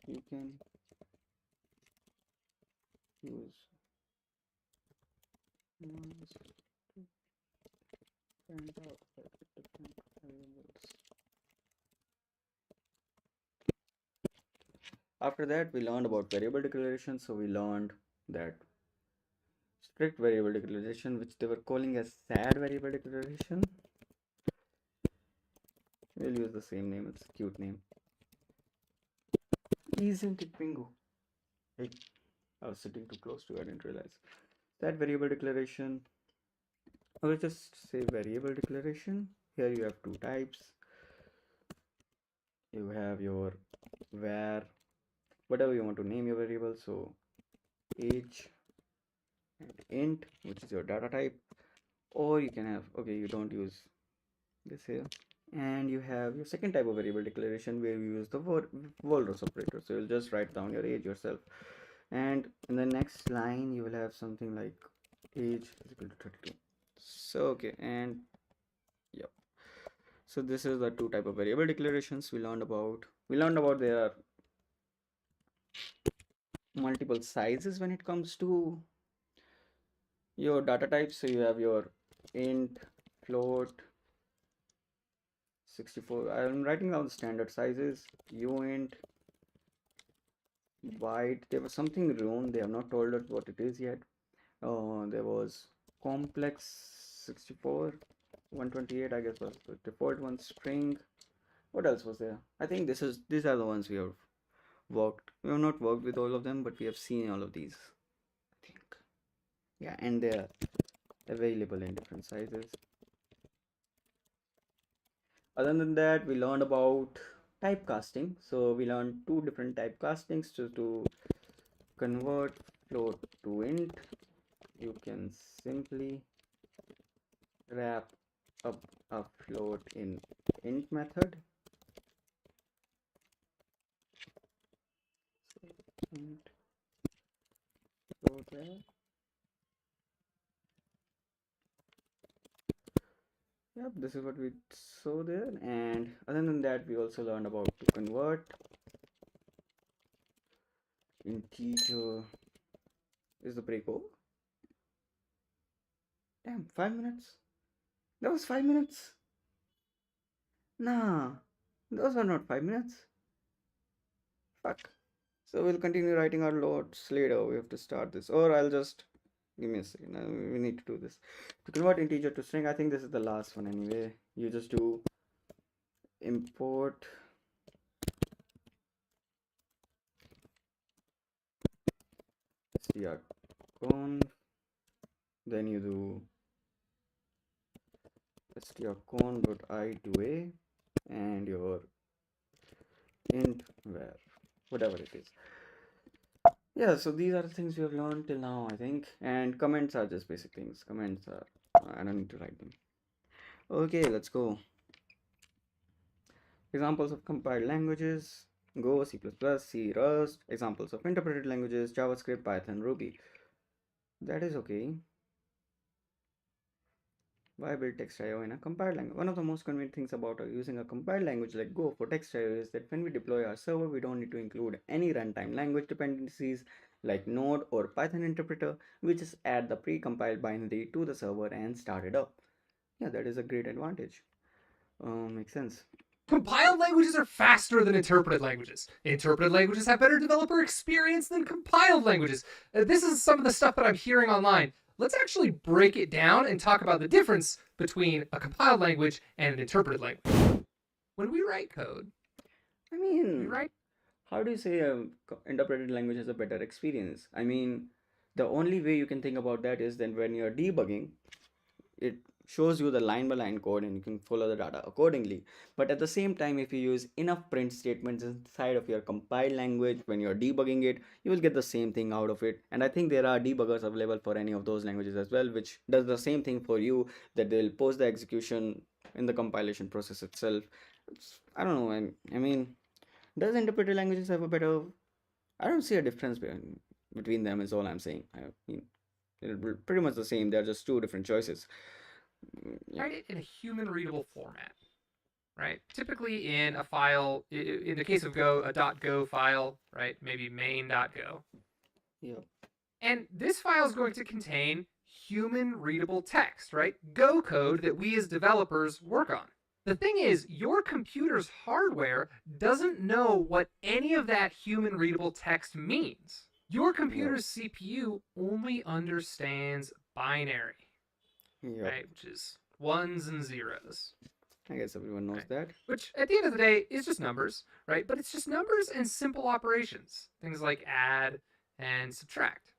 you can use commands to print out different variables. After that, we learned about variable declaration. So we learned that strict variable declaration, which they were calling as sad variable declaration. We'll use the same name, it's a cute name. Isn't it, Bingo? Hey, I was sitting too close to it, I didn't realize. That variable declaration, I will just say variable declaration. Here you have two types. You have your var, whatever you want to name your variable. So age and int, which is your data type, or you can have, okay, you don't use this here. And you have your second type of variable declaration where you use the walrus operator. So you'll just write down your age yourself, and in the next line you will have something like age is equal to 32. So okay, and yep, so this is the two type of variable declarations we learned about. There are multiple sizes when it comes to your data types. So you have your int, float, 64. I'm writing down the standard sizes. Uint, byte. There was something wrong. They have not told us what it is yet. There was complex 64, 128. I guess was the default one. String. What else was there? I think these are the ones we have worked. We have not worked with all of them, but we have seen all of these, I think. Yeah, and they're available in different sizes. Other than that, we learned about typecasting. So we learned two different typecastings to convert float to int. You can simply wrap up a float in int method. So int float there. Yep, this is what we saw there. And other than that, we also learned about to convert integer. Is the break over? Damn, 5 minutes. That was 5 minutes. Nah, those were not 5 minutes. Fuck. So we'll continue writing our loads later. We have to start this, or I'll just give me a second. We need to do this to convert integer to string. I think this is the last one anyway. You just do import strconf, then you do strconf.I to a and your int var, whatever it is. Yeah, so these are the things we have learned till now, I think. And comments are just basic things. Comments are, I don't need to write them. Okay, let's go. Examples of compiled languages: Go, C++, C, Rust. Examples of interpreted languages: JavaScript, Python, Ruby. That is okay. Why build text.io in a compiled language? One of the most convenient things about using a compiled language like Go for text.io is that when we deploy our server, we don't need to include any runtime language dependencies like Node or Python interpreter. We just add the pre-compiled binary to the server and start it up. Yeah, that is a great advantage. Makes sense. Compiled languages are faster than interpreted languages. Interpreted languages have better developer experience than compiled languages. This is some of the stuff that I'm hearing online. Let's actually break it down and talk about the difference between a compiled language and an interpreted language. When we write code, I mean, we write. how do you say interpreted language has a better experience? I mean, the only way you can think about that is then when you're debugging, it shows you the line by line code and you can follow the data accordingly. But at the same time, if you use enough print statements inside of your compiled language when you're debugging it, you will get the same thing out of it. And I think there are debuggers available for any of those languages as well, which does the same thing for you, that they'll post the execution in the compilation process itself. I don't know. I mean, Does interpreted languages have a better? I don't see a difference between them. Is all I'm saying. I mean, they're pretty much the same. They're just two different choices. Yeah. Write it in a human readable format, right? Typically in a file, in the case of Go, a .go file, right? Maybe main.go. Yeah. And this file is going to contain human readable text, right? Go code that we as developers work on. The thing is, your computer's hardware doesn't know what any of that human readable text means. Your Yep. computer's CPU only understands binary, Yep. right? Which is ones and zeros. I guess everyone knows Right. that. Which at the end of the day is just numbers, right? But it's just numbers and simple operations, things like add and subtract.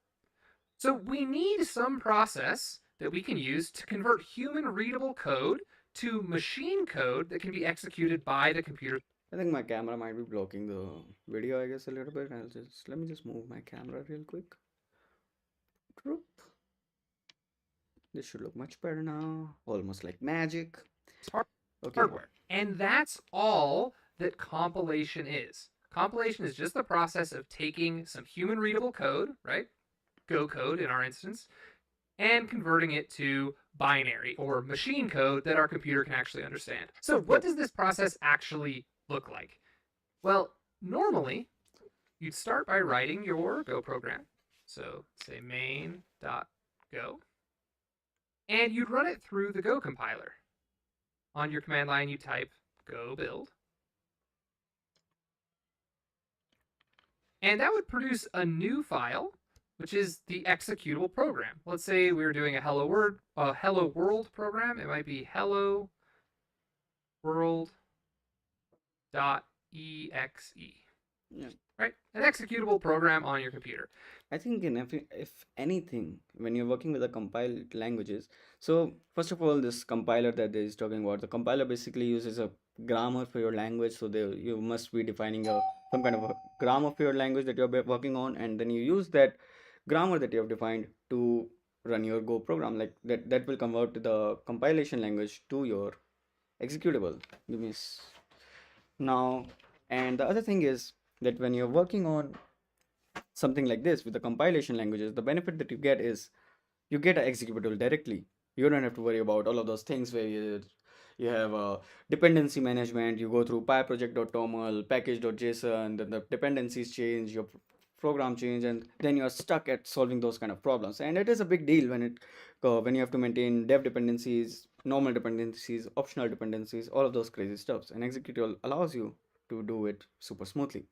So we need some process that we can use to convert human readable code to machine code that can be executed by the computer. I think my camera might be blocking the video, I guess, a little bit. Let me just move my camera real quick. Droop. This should look much better now. Almost like magic. Okay. Hardware. And that's all that compilation is. Compilation is just the process of taking some human readable code, right? Go code in our instance, and converting it to binary or machine code that our computer can actually understand. So, what does this process actually look like? Well, normally, you'd start by writing your Go program. So, say main.go, and you'd run it through the Go compiler. On your command line, you type go build, and that would produce a new file, which is the executable program. Let's say we were doing a hello world program. It might be hello world.exe. Yeah. Right? An executable program on your computer. I think if anything, when you're working with the compiled languages, so first of all, this compiler that is talking about, the compiler basically uses a grammar for your language. So you must be defining some kind of a grammar for your language that you're working on, and then you use that grammar that you have defined to run your Go program. Like that will convert the compilation language to your executable. Give me now, and the other thing is that when you're working on something like this with the compilation languages, the benefit that you get is you get an executable directly. You don't have to worry about all of those things where you have dependency management. You go through pyproject.toml, package.json, then the dependencies change, your program change, and then you're stuck at solving those kind of problems. And it is a big deal when you have to maintain dev dependencies, normal dependencies, optional dependencies, all of those crazy stuffs. And executable allows you to do it super smoothly.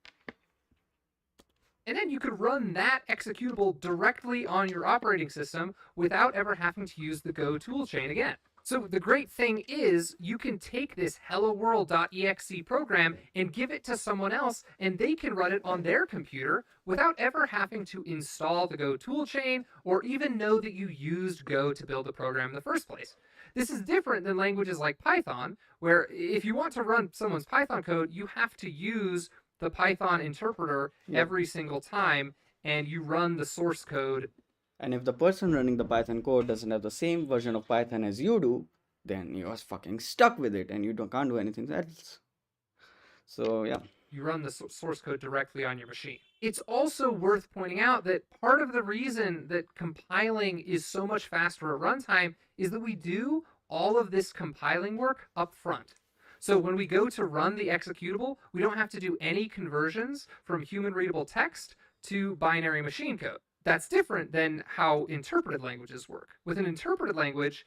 And then you could run that executable directly on your operating system without ever having to use the Go toolchain again. So the great thing is you can take this hello world.exe program and give it to someone else, and they can run it on their computer without ever having to install the Go toolchain or even know that you used Go to build the program in the first place. This is different than languages like Python, where if you want to run someone's Python code, you have to use the Python interpreter Yep. every single time, and you run the source code. And if the person running the Python code doesn't have the same version of Python as you do, then you're fucking stuck with it and you can't do anything else. So, yeah. You run the source code directly on your machine. It's also worth pointing out that part of the reason that compiling is so much faster at runtime is that we do all of this compiling work up front. So when we go to run the executable, we don't have to do any conversions from human readable text to binary machine code. That's different than how interpreted languages work. With an interpreted language,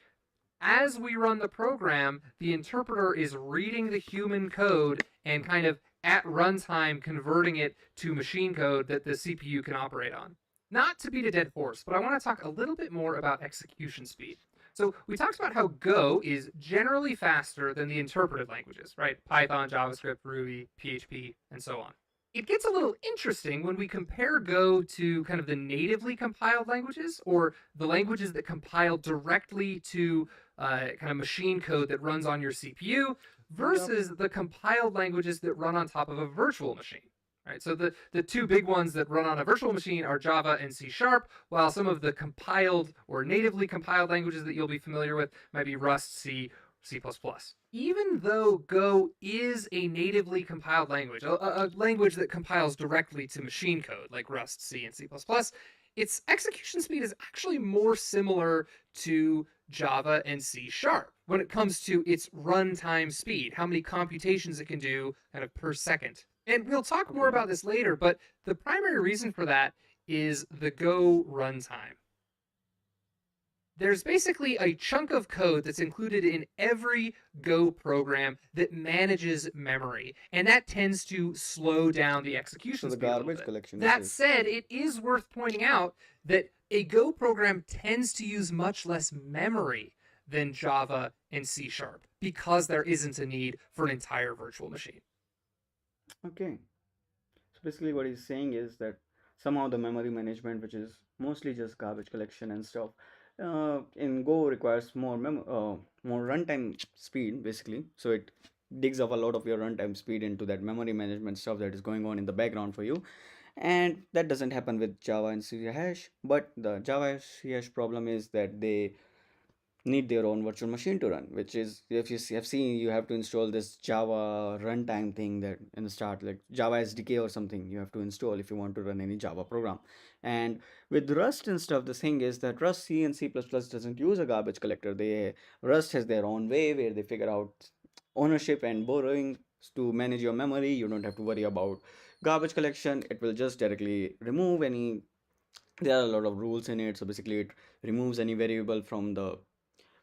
as we run the program, the interpreter is reading the human code and kind of at runtime converting it to machine code that the CPU can operate on. Not to beat a dead horse, but I want to talk a little bit more about execution speed. So we talked about how Go is generally faster than the interpreted languages, right? Python, JavaScript, Ruby, PHP, and so on. It gets a little interesting when we compare Go to kind of the natively compiled languages or the languages that compile directly to kind of machine code that runs on your CPU versus the compiled languages that run on top of a virtual machine. Right, so the two big ones that run on a virtual machine are Java and C#, while some of the compiled or natively compiled languages that you'll be familiar with might be Rust, C, C++. Even though Go is a natively compiled language, a language that compiles directly to machine code like Rust, C, and C++, its execution speed is actually more similar to Java and C Sharp when it comes to its runtime speed, how many computations it can do kind of per second. And we'll talk more Okay. about this later, but the primary reason for that is the Go runtime. There's basically a chunk of code that's included in every Go program that manages memory, and that tends to slow down the So execution the speed a little garbage bit. collection, you That say. said, it is worth pointing out that a Go program tends to use much less memory than Java and C Sharp because there isn't a need for an entire virtual machine. Okay. So basically, what he's saying is that somehow the memory management, which is mostly just garbage collection and stuff, in Go requires more runtime speed, basically. So it digs up a lot of your runtime speed into that memory management stuff that is going on in the background for you, and that doesn't happen with Java and C hash. But the Java C hash problem is that they need their own virtual machine to run, which is, if you have seen, you have to install this Java runtime thing that in the start, like Java SDK or something, you have to install if you want to run any Java program. And with Rust and stuff, the thing is that Rust, C, and C++ doesn't use a garbage collector. Rust has their own way where they figure out ownership and borrowing to manage your memory. You don't have to worry about garbage collection. It will just directly remove any, there are a lot of rules in it. So basically it removes any variable from the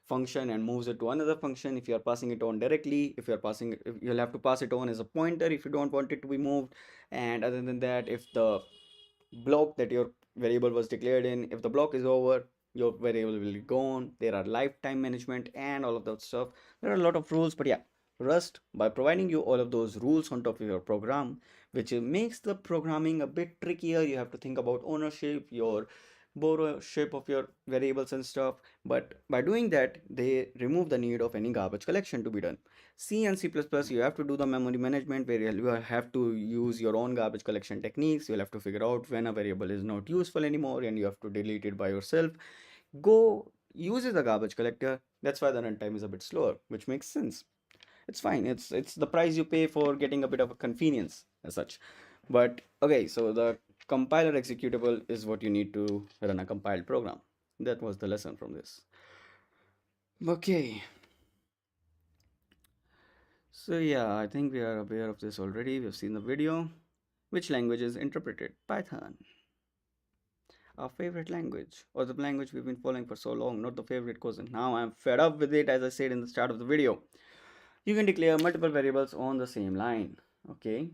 function and moves it to another function if you are passing it on directly. If you are passing it, you'll have to pass it on as a pointer if you don't want it to be moved. And other than that, if the block that your variable was declared in, if the block is over, your variable will be gone. There are lifetime management and all of that stuff. There are a lot of rules, but yeah, Rust, by providing you all of those rules on top of your program, which makes the programming a bit trickier. You have to think about ownership, your borrowership of your variables and stuff. But by doing that, they remove the need of any garbage collection to be done. C and C++, you have to do the memory management where you have to use your own garbage collection techniques. You'll have to figure out when a variable is not useful anymore and you have to delete it by yourself. Go uses the garbage collector. That's why the runtime is a bit slower, which makes sense. It's fine. It's the price you pay for getting a bit of a convenience as such. But okay, so the compiler executable is what you need to run a compiled program. That was the lesson from this. Okay, so yeah, I think we are aware of this already. We've seen the video. Which language is interpreted? Python. Our favorite language, or the language we've been following for so long, not the favorite cousin. Now I'm fed up with it, as I said in the start of the video. You can declare multiple variables on the same line. Okay.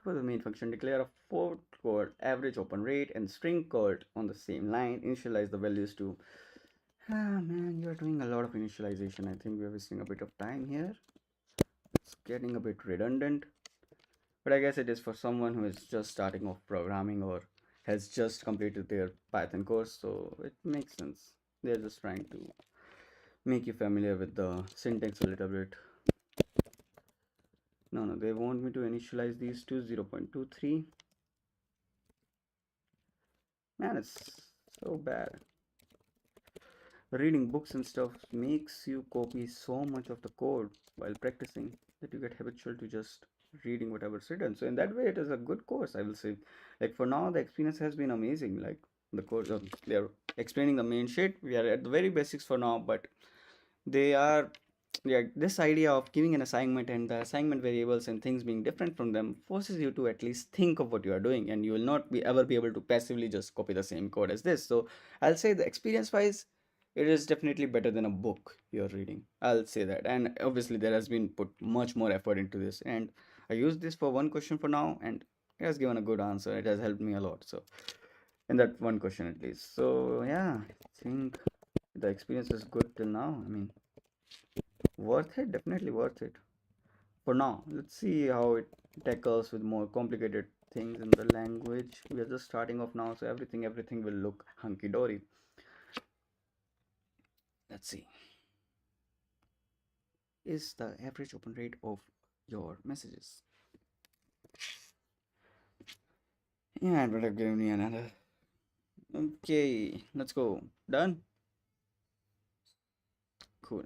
For the main function, declare a float called average open rate and string called on the same line. Initialize the values to. Ah man, you're doing a lot of initialization. I think we're wasting a bit of time here. It's getting a bit redundant. But I guess it is for someone who is just starting off programming or has just completed their Python course, so it makes sense. They're just trying to make you familiar with the syntax a little bit. No, no, they want me to initialize these to 0.23. Man, it's so bad. Reading books and stuff makes you copy so much of the code while practicing that you get habitual to just reading whatever's written. So in that way, it is a good course, I will say. Like for now, the experience has been amazing. Like the course, they're explaining the main shit. We are at the very basics for now, but they are, yeah, this idea of giving an assignment and the assignment variables and things being different from them forces you to at least think of what you are doing, and you will not be ever be able to passively just copy the same code as this. So I'll say the experience wise, it is definitely better than a book you're reading. I'll say that. And obviously there has been put much more effort into this, and I used this for one question for now, and it has given a good answer. It has helped me a lot, so in that one question at least. So yeah, I think the experience is good till now. I mean, worth it, definitely worth it. For now, let's see how it tackles with more complicated things in the language. We are just starting off now, so everything will look hunky dory. Let's see. Is the average open rate of your messages? Yeah, it would have given me another. Okay, let's go. Done. Cool.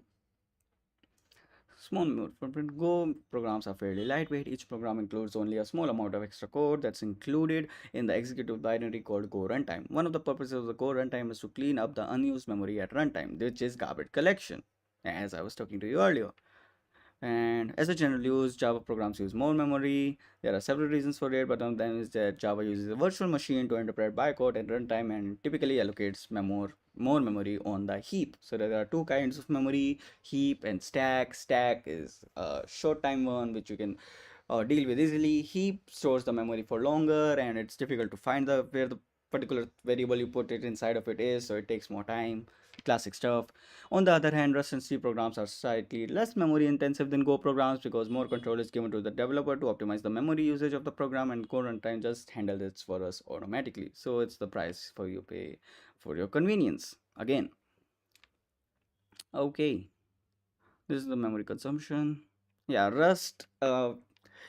Small memory footprint. Go programs are fairly lightweight. Each program includes only a small amount of extra code that's included in the executable binary called Go runtime. One of the purposes of the Go runtime is to clean up the unused memory at runtime, which is garbage collection, as I was talking to you earlier. And as a general use, Java programs use more memory. There are several reasons for it, but one of them is that Java uses a virtual machine to interpret bytecode at runtime and typically allocates more memory on the heap. So there are two kinds of memory: heap and stack. Stack is a short time one which you can deal with easily. Heap stores the memory for longer, and it's difficult to find the where the particular variable you put it inside of it is, so it takes more time. Classic stuff. On the other hand, Rust and C programs are slightly less memory intensive than Go programs because more control is given to the developer to optimize the memory usage of the program, and Go runtime just handles it for us automatically. So it's the price for you pay for your convenience. Again, okay, this is the memory consumption. Yeah, Rust.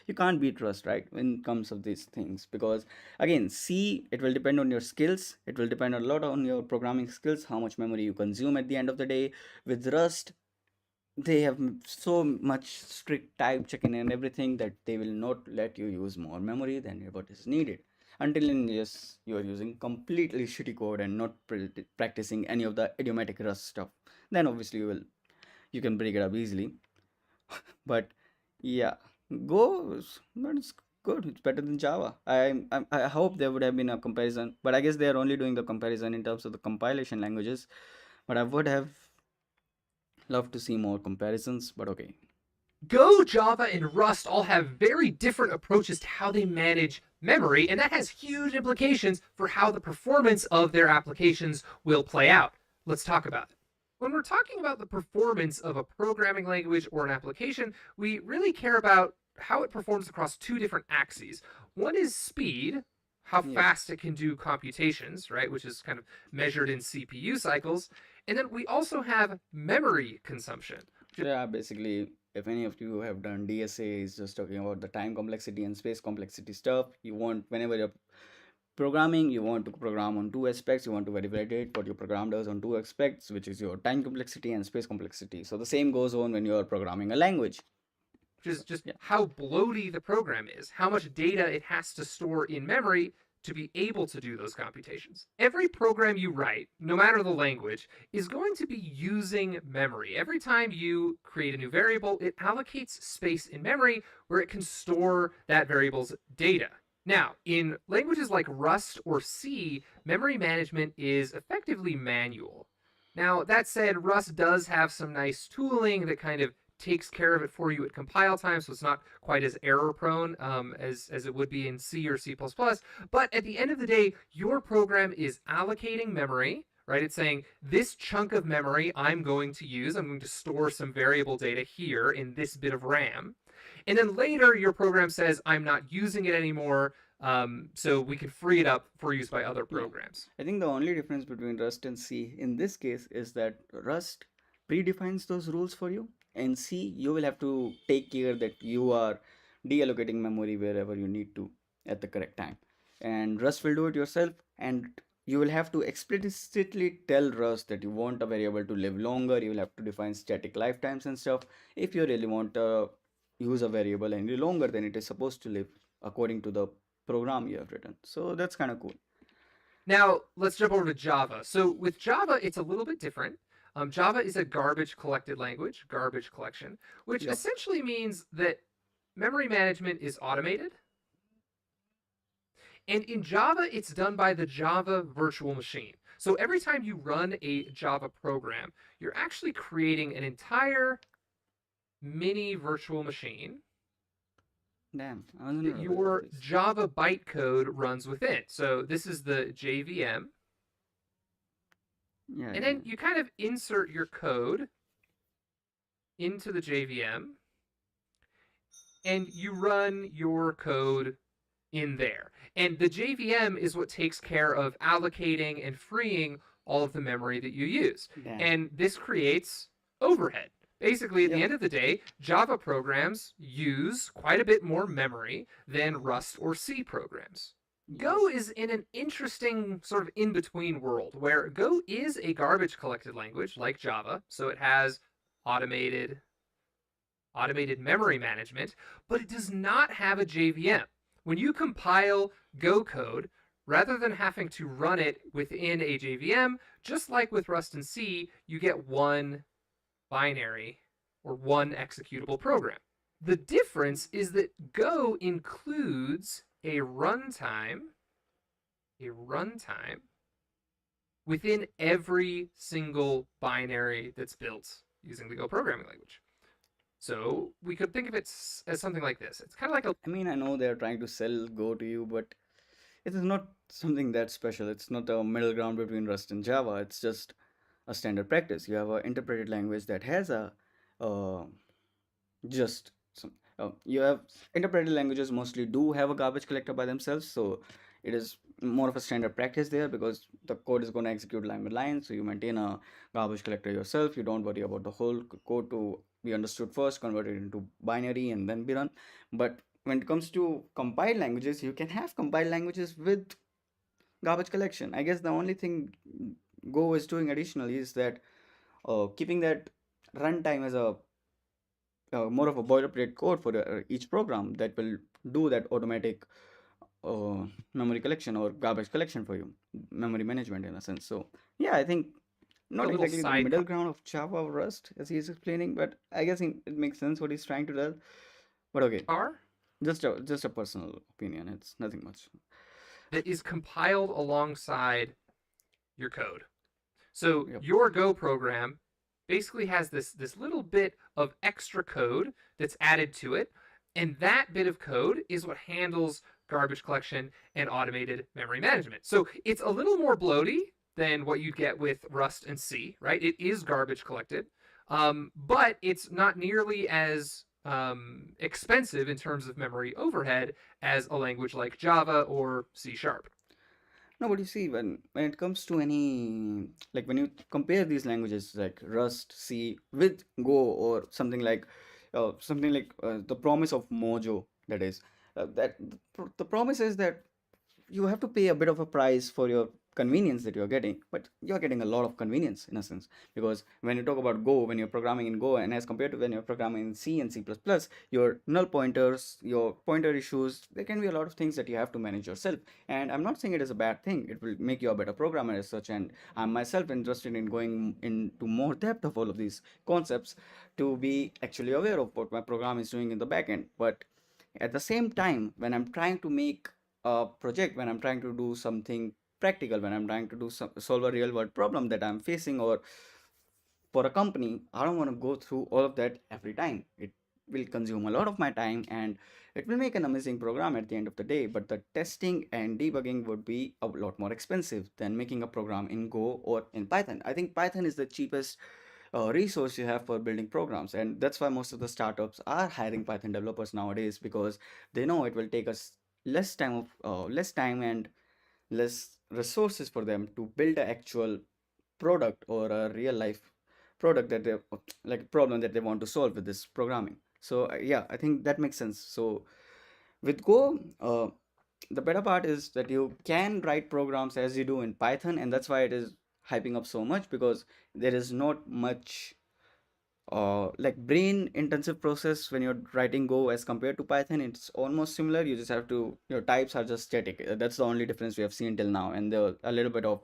You can't beat Rust, right, when it comes of these things, because again, C, it will depend on your skills. It will depend a lot on your programming skills, how much memory you consume at the end of the day. With Rust, they have so much strict type checking and everything that they will not let you use more memory than what is needed until unless you are using completely shitty code and not practicing any of the idiomatic Rust stuff. Then obviously you can break it up easily. But yeah, Go but it's good. It's better than Java. I hope there would have been a comparison, but I guess they are only doing the comparison in terms of the compilation languages. But I would have loved to see more comparisons. But okay. Go, Java, and Rust all have very different approaches to how they manage memory, and that has huge implications for how the performance of their applications will play out. Let's talk about it. When we're talking about the performance of a programming language or an application, we really care about how it performs across two different axes. One is speed, how Yep. fast it can do computations, right, which is kind of measured in CPU cycles. And then we also have memory consumption. Yeah, basically, if any of you have done DSA, is just talking about the time complexity and space complexity stuff. You want, whenever you're programming, you want to program on two aspects. You want to validate what your program does on two aspects, which is your time complexity and space complexity. So the same goes on when you're programming a language. Which is So just yeah. how bloaty the program is, how much data it has to store in memory to be able to do those computations. Every program you write, no matter the language, is going to be using memory. Every time you create a new variable, it allocates space in memory where it can store that variable's data. Now, in languages like Rust or C, memory management is effectively manual. Now, that said, Rust does have some nice tooling that kind of takes care of it for you at compile time, so it's not quite as error prone as it would be in C or C++. But at the end of the day, your program is allocating memory, right? It's saying this chunk of memory I'm going to use. I'm going to store some variable data here in this bit of RAM. And then later, your program says, I'm not using it anymore, so we can free it up for use by other Yeah. programs. I think the only difference between Rust and C in this case is that Rust predefines those rules for you. In C, you will have to take care that you are deallocating memory wherever you need to at the correct time. And Rust will do it yourself, and you will have to explicitly tell Rust that you want a variable to live longer. You will have to define static lifetimes and stuff if you really want to use a variable any longer than it is supposed to live according to the program you have written. So that's kind of cool. Now, let's jump over to Java. So, with Java, it's a little bit different. Java is a garbage collected language, garbage collection, which Yep. essentially means that memory management is automated. And in Java, it's done by the Java virtual machine. So every time you run a Java program, you're actually creating an entire mini virtual machine Damn, I wasn't that aware of your this. Java bytecode runs within. So this is the JVM. Yeah, And yeah, then you kind of insert your code into the JVM and you run your code in there. And the JVM is what takes care of allocating and freeing all of the memory that you use. yeah. Damn. And this creates overhead. Basically, at the Yep. end of the day, Java programs use quite a bit more memory than Rust or C programs. Go Yes. is in an interesting sort of in between world where Go is a garbage collected language like Java, so it has automated automated memory management, but it does not have a JVM. When you compile Go code, rather than having to run it within a JVM, just like with Rust and C, you get one binary or one executable program. The difference is that Go includes a runtime within every single binary that's built using the Go programming language. So we could think of it as something like this. It's kind of like a I mean, I know they're trying to sell Go to you, but it is not something that special. It's not a middle ground between Rust and Java. It's just a standard practice. You have an interpreted language that has a uh, just some. You have interpreted languages mostly do have a garbage collector by themselves, so it is more of a standard practice there because the code is going to execute line by line. So you maintain a garbage collector yourself. You don't worry about the whole code to be understood first, convert it into binary, and then be run. But when it comes to compiled languages, you can have compiled languages with garbage collection. I guess the only thing Go is doing additionally is that keeping that runtime as a more of a boilerplate code for each program that will do that automatic uh, memory collection or garbage collection for you, memory management in a sense. So yeah, I think not little exactly the middle sidecar. ground of Java or Rust as he's explaining, but I guess it makes sense what he's trying to tell. But okay, just a personal opinion. It's nothing much. That is compiled alongside your code. So Yep. your Go program basically has this little bit of extra code that's added to it, and that bit of code is what handles garbage collection and automated memory management. So it's a little more bloaty than what you'd get with Rust and C, right? It is garbage collected, but it's not nearly as expensive in terms of memory overhead as a language like Java or C Sharp. No, but you see, when it comes to any like when you compare these languages like Rust, C with Go or something like the promise of Mojo, that is the promise is that you have to pay a bit of a price for your convenience that you're getting, but you're getting a lot of convenience in a sense because when you talk about Go, when you're programming in Go, and as compared to when you're programming in C and C++, your null pointers, your pointer issues, there can be a lot of things that you have to manage yourself. And I'm not saying it is a bad thing. It will make you a better programmer as such. And I'm myself interested in going into more depth of all of these concepts to be actually aware of what my program is doing in the backend. But at the same time, when I'm trying to make a project, when I'm trying to do something practical, when I'm trying to solve a real world problem that I'm facing, or for a company, I don't want to go through all of that every time. It will consume a lot of my time and it will make an amazing program at the end of the day. But the testing and debugging would be a lot more expensive than making a program in Go or in Python. I think Python is the cheapest resource you have for building programs, and that's why most of the startups are hiring Python developers nowadays because they know it will take us less time and less resources for them to build an actual product or a real life product that they like problem that they want to solve with this programming. So yeah, I think that makes sense. So with Go, the better part is that you can write programs as you do in Python, and that's why it is hyping up so much because there is not much like brain intensive process when you're writing Go as compared to Python. It's almost similar. You just have to, your types are just static. That's the only difference we have seen till now, and there a little bit of,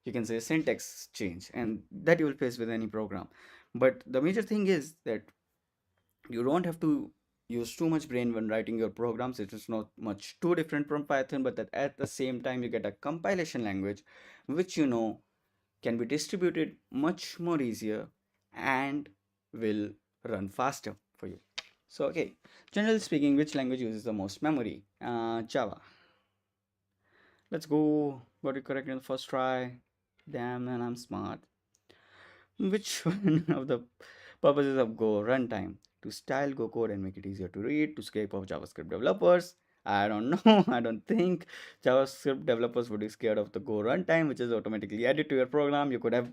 you can say, syntax change, and that you will face with any program. But the major thing is that you don't have to use too much brain when writing your programs. It is not much too different from Python, but that at the same time you get a compilation language which can be distributed much more easier and will run faster for you. So okay, generally speaking, which language uses the most memory? Java. Let's go. Got it correct in the first try. Damn, man, I'm smart. Which one of the purposes of Go runtime? To style Go code and make it easier to read, to scrape off JavaScript developers. I don't know. I don't think JavaScript developers would be scared of the Go runtime, which is automatically added to your program. You could have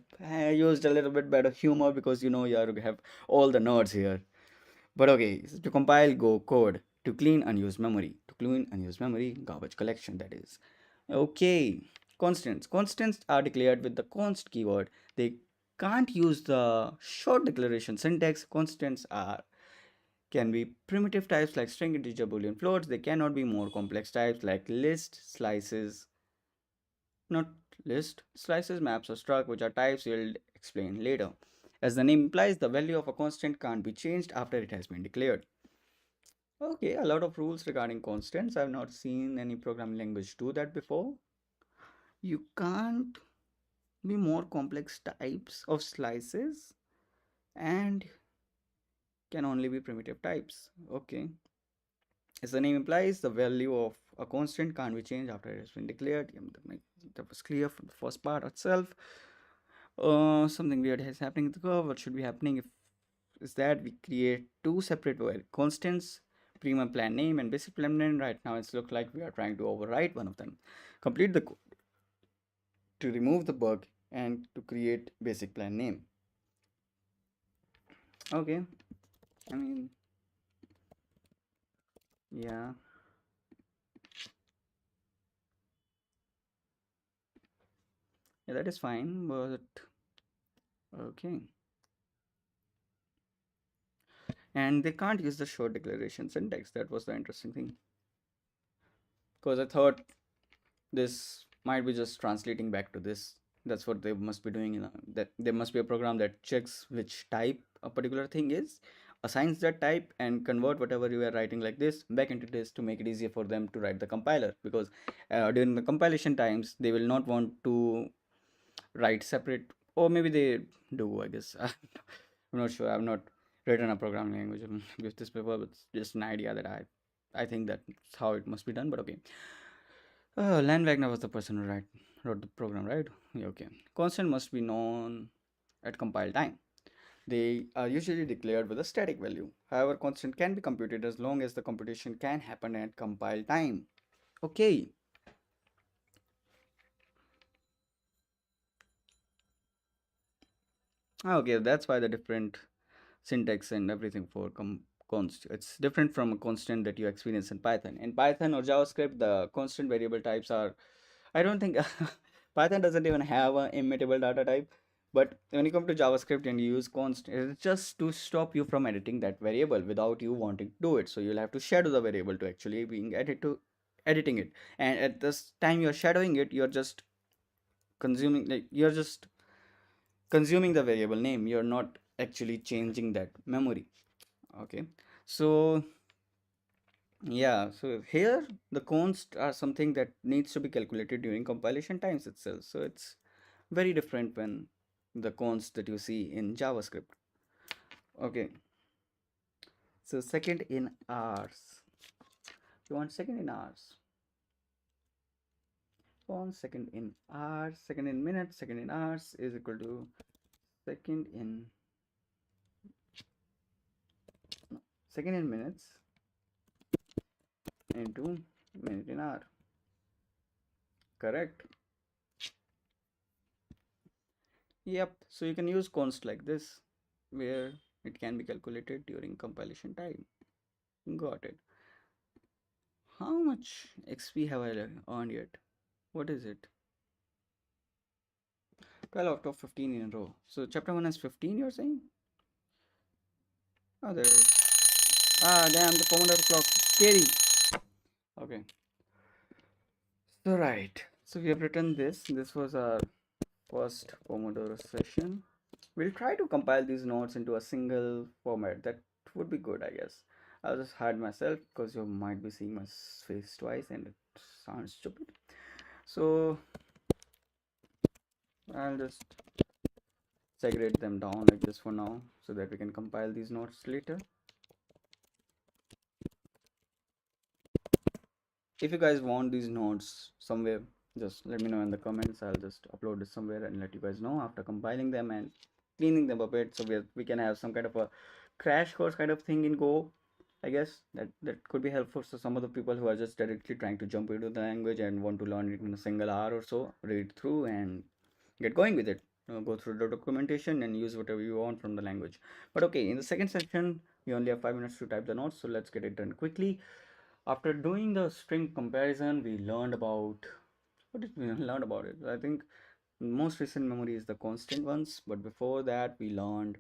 used a little bit better humor because you have all the nerds here. But okay, so to compile Go code, to clean unused memory, garbage collection, that is. Okay, constants. Constants are declared with the const keyword. They can't use the short declaration syntax. Constants are can be primitive types like string, integer, boolean, floats. They cannot be more complex types like list, slices, not list, slices, maps, or struct, which are types we'll explain later. As the name implies, the value of a constant can't be changed after it has been declared. Okay, a lot of rules regarding constants. I've not seen any programming language do that before. You can't be more complex types of slices and can only be primitive types. Okay. As the name implies, the value of a constant can't be changed after it has been declared. Yeah, that was clear from the first part itself. Something weird is happening in the curve. What should be happening if is that we create two separate constants, premium plan name and basic plan name. Right now, it's look like we are trying to overwrite one of them. Complete the code to remove the bug and to create basic plan name. Okay, I mean, yeah, yeah, that is fine, but okay. And they can't use the short declaration syntax. That was the interesting thing. Because I thought this might be just translating back to this. That's what they must be doing. That there must be a program that checks which type a particular thing is, assigns that type, and convert whatever you are writing like this back into this to make it easier for them to write the compiler. Because during the compilation times, they will not want to write separate, or maybe they do. I guess I'm not sure. I've not written a programming language with this before, but it's just an idea that I think that's how it must be done. But okay. Land Wagner was the person who wrote the program, right? Yeah, okay. Constant must be known at compile time. They are usually declared with a static value. However, constant can be computed as long as the computation can happen at compile time. Okay. Okay, that's why the different syntax and everything for const. It's different from a constant that you experience in Python. In Python or JavaScript, the constant variable types are, I don't think Python doesn't even have an immutable data type. But when you come to JavaScript and you use const, it's just to stop you from editing that variable without you wanting to do it. So you'll have to shadow the variable to actually being editing it. And at this time you're shadowing it, you're just consuming, like you're just consuming the variable name. You're not actually changing that memory. Okay. So yeah, so here the const are something that needs to be calculated during compilation times itself. So it's very different when the const that you see in JavaScript. Okay, so second in hours. You want second in hours. One second in hours, second in minutes, second in hours is equal to second in no, second in minutes into minute in hour. Correct. Yep. So you can use const like this, where it can be calculated during compilation time. Got it. How much XP have I earned yet? What is it? 12 out of 15 in a row. So chapter 1 has 15, you're saying? Oh, there it is. Ah, damn, the Pomodoro clock. Scary. Okay. So, right. So, we have written this. This was our first Pomodoro session. We'll try to compile these notes into a single format. That would be good, I guess. I'll just hide myself because you might be seeing my face twice and it sounds stupid. So, I'll just segregate them down like this for now so that we can compile these notes later. If you guys want these notes somewhere, just let me know in the comments. I'll just upload it somewhere and let you guys know after compiling them and cleaning them a bit so we can have some kind of a crash course kind of thing in Go. I guess that could be helpful. So some of the people who are just directly trying to jump into the language and want to learn it in a single hour or so, read through and get going with it. Go through the documentation and use whatever you want from the language. But okay, in the second section, we only have 5 minutes to type the notes, so let's get it done quickly. After doing the string comparison, we learned about what did we learn about it? I think Most recent memory is the constant ones, but before that we learned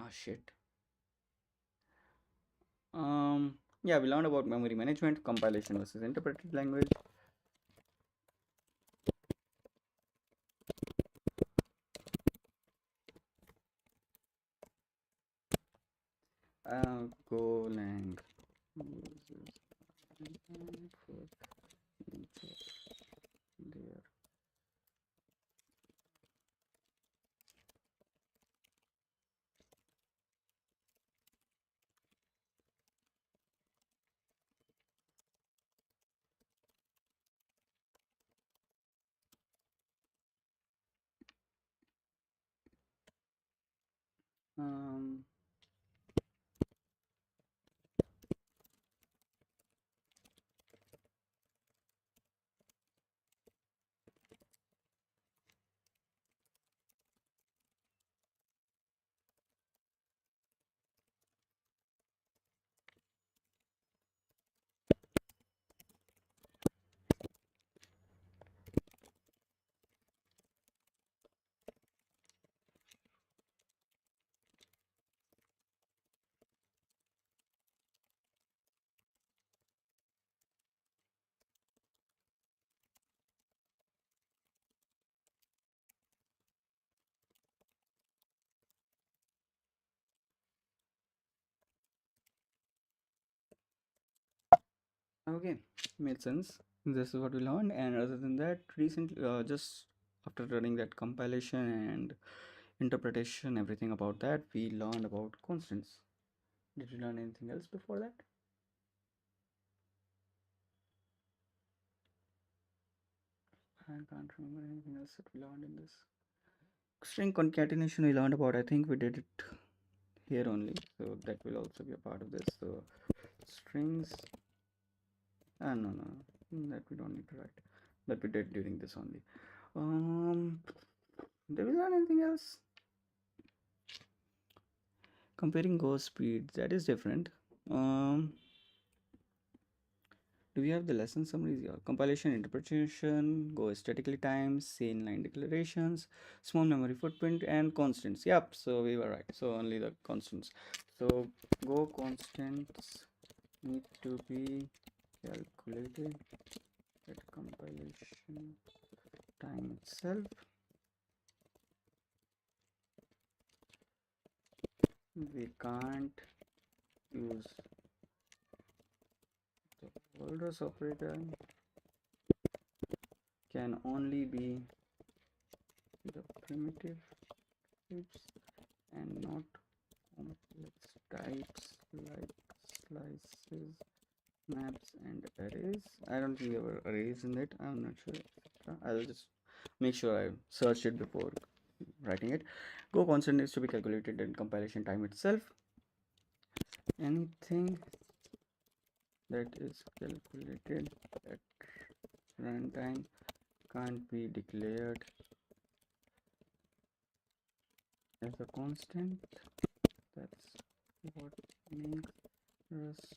shit. Yeah, we learned about memory management, compilation versus interpreted language. Golang uses for each of their um okay, made sense. This is what we learned, and other than that, recently, just after running that compilation and interpretation, everything about that, we learned about constants. Did you learn anything else before that? I can't remember anything else that we learned in this. String concatenation we learned about. I think we did it here only, so that will also be a part of this. So strings. No, no, that we don't need to write. That we did during this only. Um, did we learn anything else? Comparing Go speed, that is different. Um, do we have the lesson summaries? Yeah. Compilation, interpretation, Go statically times, say inline declarations, small memory footprint, and constants. Yep, so we were right. So only the constants. So Go constants need to be calculated at compilation time itself. We can't use the folders operator, can only be the primitive types and not complex types like slices, maps, and arrays. I don't think there were arrays in it. I'm not sure. I'll just make sure I searched it before writing it. Go constant needs to be calculated in compilation time itself. Anything that is calculated at runtime can't be declared as a constant. That's what makes Rust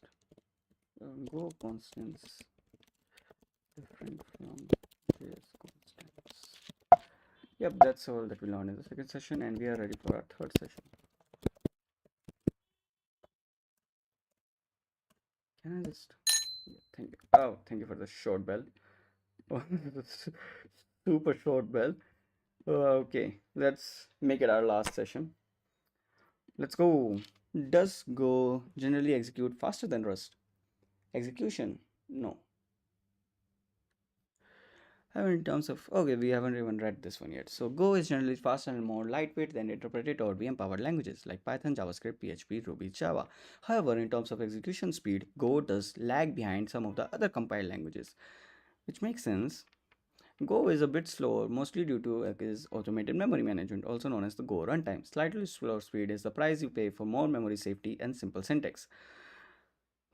Go constants different from JS constants. Yep, that's all that we learned in the second session, and we are ready for our third session. Can I just? Yeah, thank you. Oh, thank you for the short bell. Super short bell. Okay, let's make it our last session. Let's go. Does Go generally execute faster than Rust? Execution? No. In terms of, okay, we haven't even read this one yet. So Go is generally faster and more lightweight than interpreted or VM powered languages like Python, JavaScript, PHP, Ruby, Java. However, in terms of execution speed, Go does lag behind some of the other compiled languages, which makes sense. Go is a bit slower, mostly due to its automated memory management, also known as the Go runtime. Slightly slower speed is the price you pay for more memory safety and simple syntax.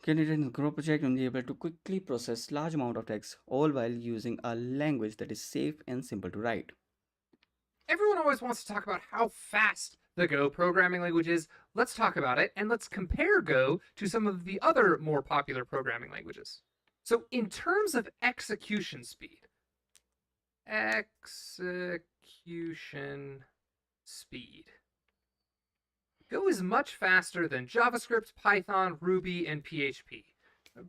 Candidate in the Grow project will be able to quickly process large amount of text, all while using a language that is safe and simple to write. Everyone always wants to talk about how fast the Go programming language is. Let's talk about it, and let's compare Go to some of the other more popular programming languages. So, in terms of execution speed, execution speed. Go is much faster than JavaScript, Python, Ruby, and PHP.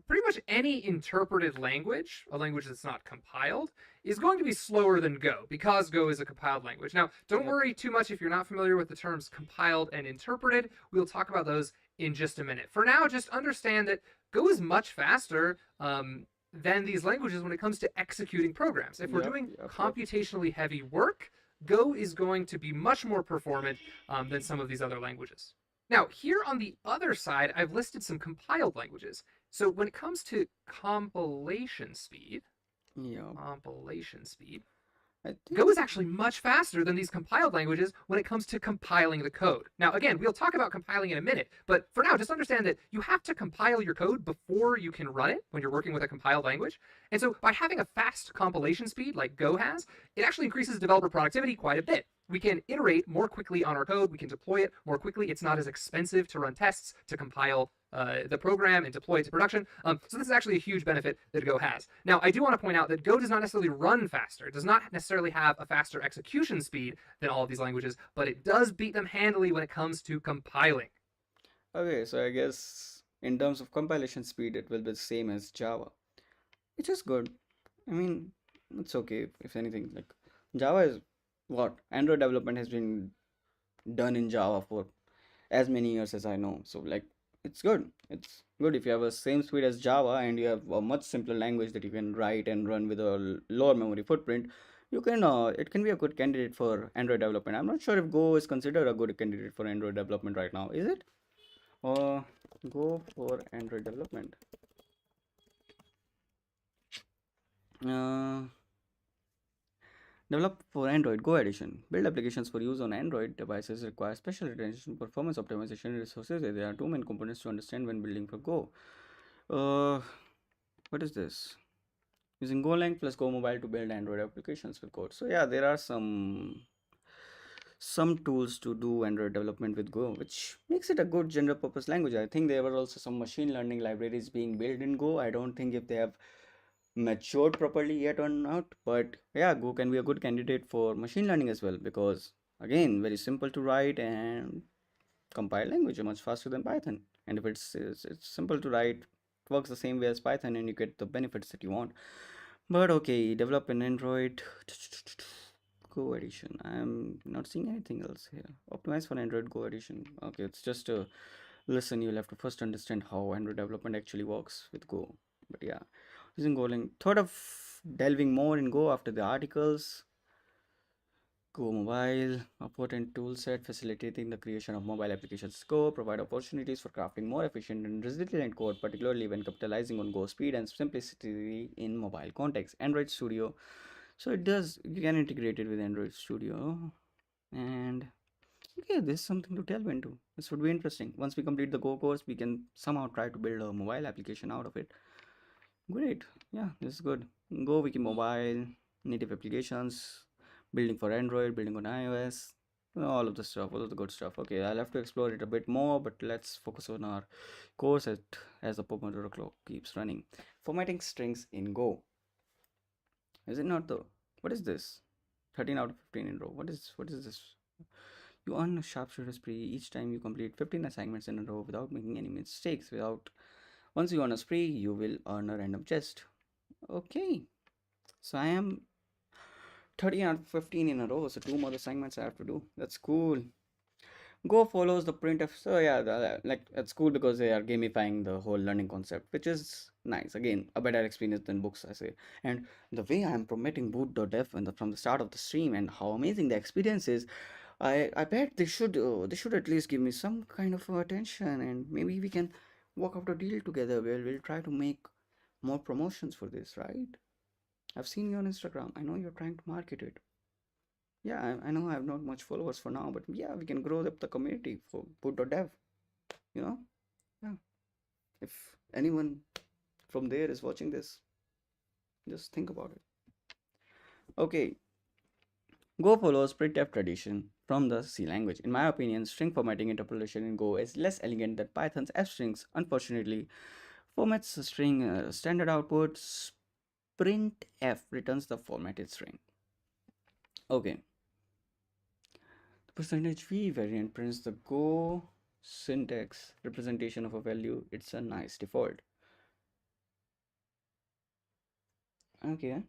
Pretty much any interpreted language, a language that's not compiled, is going to be slower than Go because Go is a compiled language. Now, don't Yep. worry too much if you're not familiar with the terms compiled and interpreted. We'll talk about those in just a minute. For now, just understand that Go is much faster than these languages when it comes to executing programs. If we're Yep. doing Yep. Yep. computationally heavy work, Go is going to be much more performant than some of these other languages. Now, here on the other side, I've listed some compiled languages. So when it comes to Yep. compilation speed, I Go is think. actually much faster than these compiled languages when it comes to compiling the code. Now, again, we'll talk about compiling in a minute, but for now, just understand that you have to compile your code before you can run it when you're working with a compiled language. And so by having a fast compilation speed like Go has, it actually increases developer productivity quite a bit. We can iterate more quickly on our code. We can deploy it more quickly. It's not as expensive to run tests, to compile the program and deploy it to production. So this is actually a huge benefit that Go has. Now, I do want to point out that Go does not necessarily run faster. It does not necessarily have a faster execution speed than all of these languages, but it does beat them handily when it comes to compiling. Okay, so I guess in terms of compilation speed, it will be the same as Java, which is good. I mean, it's okay if anything. Like Java is what Android development has been done in Java for as many years as I know. So like it's good. It's good if you have a same speed as Java and you have a much simpler language that you can write and run with a lower memory footprint. You can it can be a good candidate for Android development. I'm not sure if Go is considered a good candidate for Android development right now. Is it? Uh, Go for Android development. Uh, Develop for Android Go Edition. Build applications for use on Android devices require special attention, performance optimization, and resources. There are two main components to understand when building for Go. Uh, what is this? Using Golang plus Go Mobile to build Android applications with code. So yeah, there are some tools to do Android development with Go, which makes it a good general purpose language. I think there were also some machine learning libraries being built in Go. I don't think if they have matured properly yet or not, but yeah, Go can be a good candidate for machine learning as well because again, very simple to write and compile language much faster than Python. And if it's simple to write, it works the same way as Python, and you get the benefits that you want. But okay, develop an Android Go edition. I'm not seeing anything else here. Optimize for Android Go edition. Okay, it's just a listen. You'll have to first understand how Android development actually works with Go. But yeah, using Golang. Thought of delving more in Go after the articles. Go Mobile, a potent tool set facilitating the creation of mobile applications. Go provide opportunities for crafting more efficient and resilient code, particularly when capitalizing on Go speed and simplicity in mobile context. Android Studio. So it does, you can integrate it with Android Studio. And okay, this is something to delve into. This would be interesting. Once we complete the Go course, we can somehow try to build a mobile application out of it. Great. Yeah, this is good. Go Wiki Mobile, native applications, building for Android, building on iOS, all of the stuff, all of the good stuff. Okay, I'll have to explore it a bit more, but let's focus on our course as the Pomodoro clock keeps running. Formatting strings in Go. Is it not though? What is this? 13 out of 15 in row. What is this? You earn a sharpshooter spree each time you complete 15 assignments in a row without making any mistakes. Without Once you earn a spree, you will earn a random chest. Okay, so I am 13 out of 15 in a row, so two more assignments I have to do. That's cool. Go follows the printf. So yeah, like it's cool because they are gamifying the whole learning concept, which is nice. Again, a better experience than books, I say. And the way I am promoting Boot.dev from the start of the stream and how amazing the experience is, I bet they should at least give me some kind of attention, and maybe we can work out a deal together where we'll try to make more promotions for this, right? I've seen you on Instagram. I know you're trying to market it. Yeah, I know I have not much followers for now, but yeah, we can grow up the community for Boot.dev, you know? Yeah. If anyone from there is watching this, just think about it. Okay, Go follows printf tradition from the C language. In my opinion, string formatting interpolation in Go is less elegant than Python's F strings. Unfortunately, formats the string standard output. Printf returns the formatted string. Okay, the percentage V variant prints the Go syntax representation of a value. It's a nice default. Okay,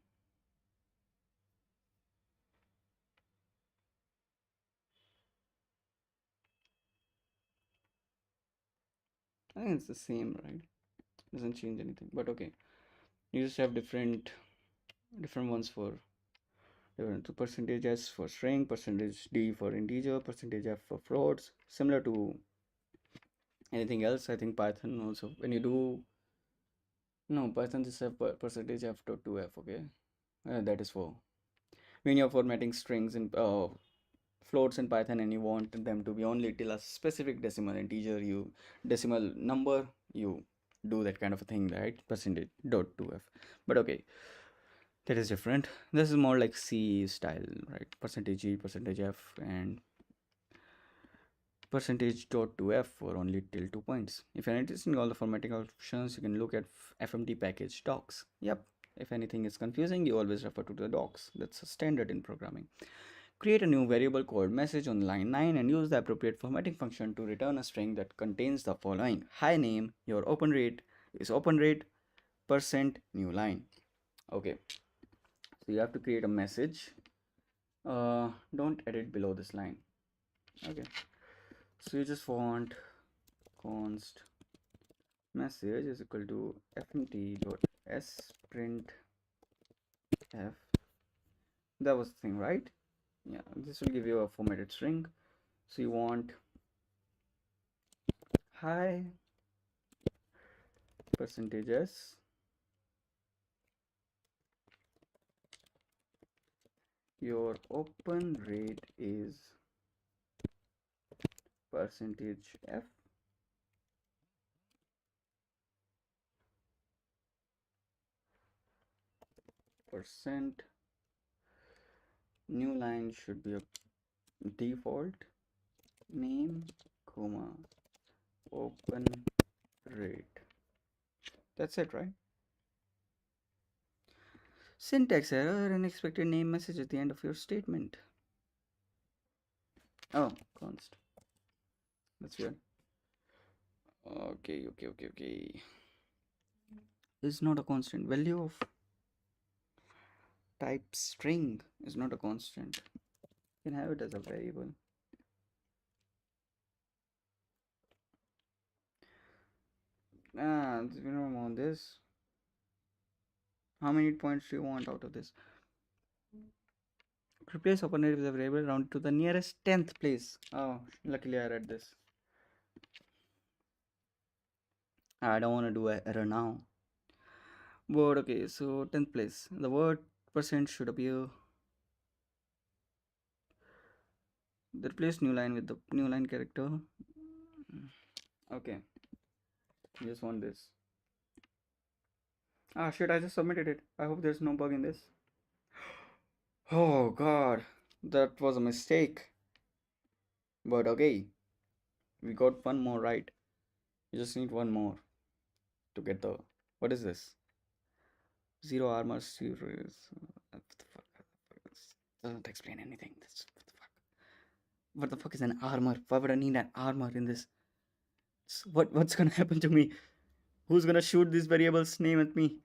I think it's the same, right? Doesn't change anything. But okay, you just have different ones for different. So percentage S for string, percentage D for integer, percentage F for floats. Similar to anything else, I think Python also. When you do no Python just have percentage F dot to F. Okay, that is for when you're formatting strings in floats in Python and you want them to be only till a specific decimal integer, you decimal number, you do that kind of a thing, right? Percentage dot to F. But okay, that is different. This is more like C style, right? Percentage E, percentage F, and percentage dot to F for only till 2 points. If you're interested in all the formatting options, you can look at FMT package docs. Yep. If anything is confusing, you always refer to the docs. That's a standard in programming. Create a new variable called message on line 9 and use the appropriate formatting function to return a string that contains the following. Hi name, your open rate is open rate, percent, new line. Okay, so you have to create a message. Don't edit below this line. Okay, so you just want const message is equal to fmt dot s print f. That was the thing, right? Yeah, this will give you a formatted string. So you want hi percentage s, your open rate is percentage f, percent, new line should be a default name, comma, open rate. That's it, right? Syntax error, unexpected name message at the end of your statement. Oh, const. That's weird. Okay. This is not a constant. Value of type string is not a constant. You can have it as a variable. We don't want this. How many points do you want out of this? Replace operator with a variable rounded to the nearest 10th place. Oh, luckily I read this. I don't want to do an error now. But okay, so 10th place. The word percent should appear. The replace new line with the new line character. Okay, just want this. Ah shit, I just submitted it. I hope there's no bug in this. Oh god, that was a mistake. But okay, we got one more right. You just need one more to get the. What is this? Zero armor series. What the fuck? Doesn't explain anything. This, what the fuck? What the fuck is an armor? Why would I need an armor in this? What's gonna happen to me? Who's gonna shoot this variable's name at me?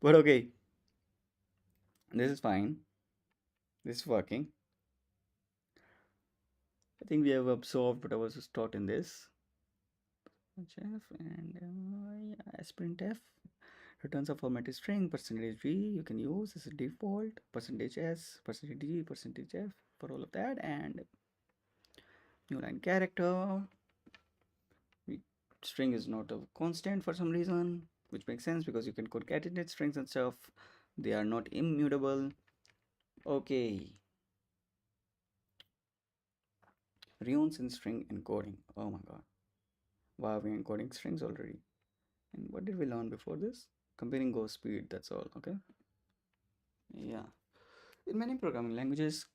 But okay, this is fine. This is working. I think we have absorbed what I was just taught in this. F and yeah, sprintf returns a formatted string percentage v. You can use as a default percentage s, percentage d, percentage f for all of that, and new line character. String is not a constant for some reason, which makes sense because you can concatenate strings and stuff. They are not immutable. Okay. Reons in string encoding. Oh my god. Why are we encoding strings already? And what did we learn before this? Comparing go speed, that's all. Okay. Yeah. In many programming languages,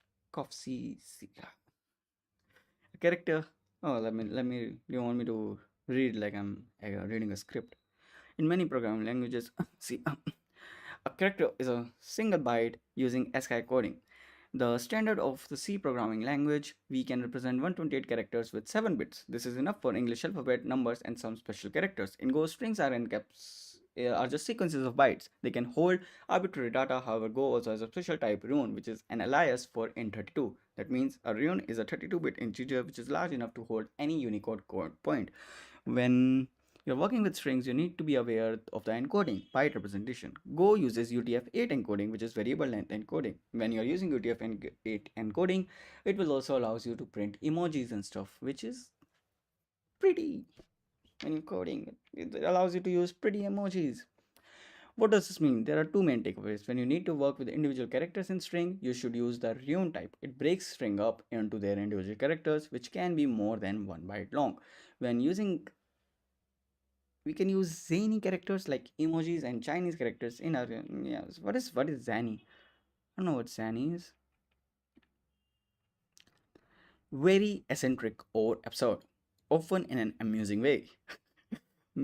C, a character. Oh, let me. Do you want me to read like I'm reading a script? In many programming languages, see, A character is a single byte using ASCII coding. The standard of the C programming language, we can represent 128 characters with 7 bits. This is enough for English alphabet, numbers, and some special characters. In Go, strings are in caps are just sequences of bytes. They can hold arbitrary data. However, Go also has a special type rune, which is an alias for int32. That means a rune is a 32-bit integer which is large enough to hold any Unicode code point. When you're working with strings, you need to be aware of the encoding, byte representation. Go uses UTF-8 encoding, which is variable length encoding. When you're using UTF-8 encoding, it will also allows you to print emojis and stuff, which is pretty. When you're coding, it allows you to use pretty emojis. What does this mean? There are two main takeaways. When you need to work with individual characters in string, you should use the rune type. It breaks string up into their individual characters, which can be more than 1 byte long. When using we can use zany characters like emojis and Chinese characters in our yes. What is zany? I don't know what zany is. Very eccentric or absurd, often in an amusing way.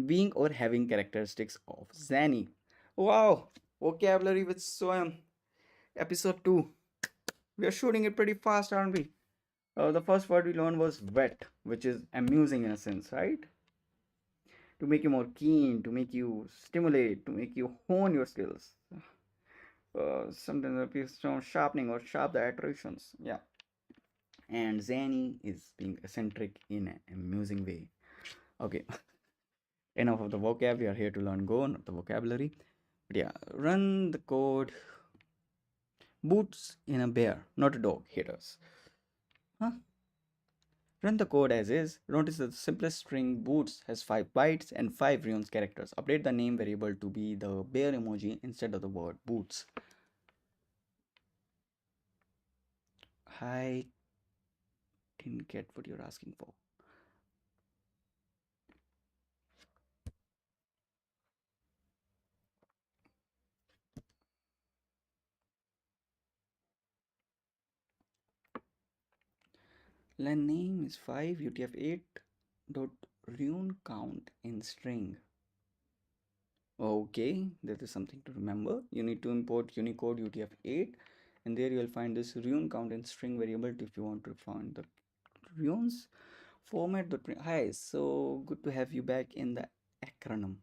Being or having characteristics of zany. Wow, vocabulary with Swam. Episode 2. We are shooting it pretty fast, aren't we? The first word we learned was wet, which is amusing in a sense, right? To make you more keen, to make you stimulate, to make you hone your skills. Sometimes appears sharpening or sharp the iterations. Yeah. And zany is being eccentric in an amusing way. Okay. Enough of the vocab. We are here to learn Go, not the vocabulary. But yeah, run the code. Boots in a bear, not a dog. Haters. Huh? Run the code as is. Notice that the simplest string boots has 5 bytes and 5 runes characters. Update the name variable to be the bear emoji instead of the word boots. I didn't get what you're asking for. Len name is 5 UTF-8 dot rune count in string. Okay, that is something to remember. You need to import Unicode UTF-8 and there you will find this rune count in string variable if you want to find the runes format. Hi, so good to have you back in the acronym.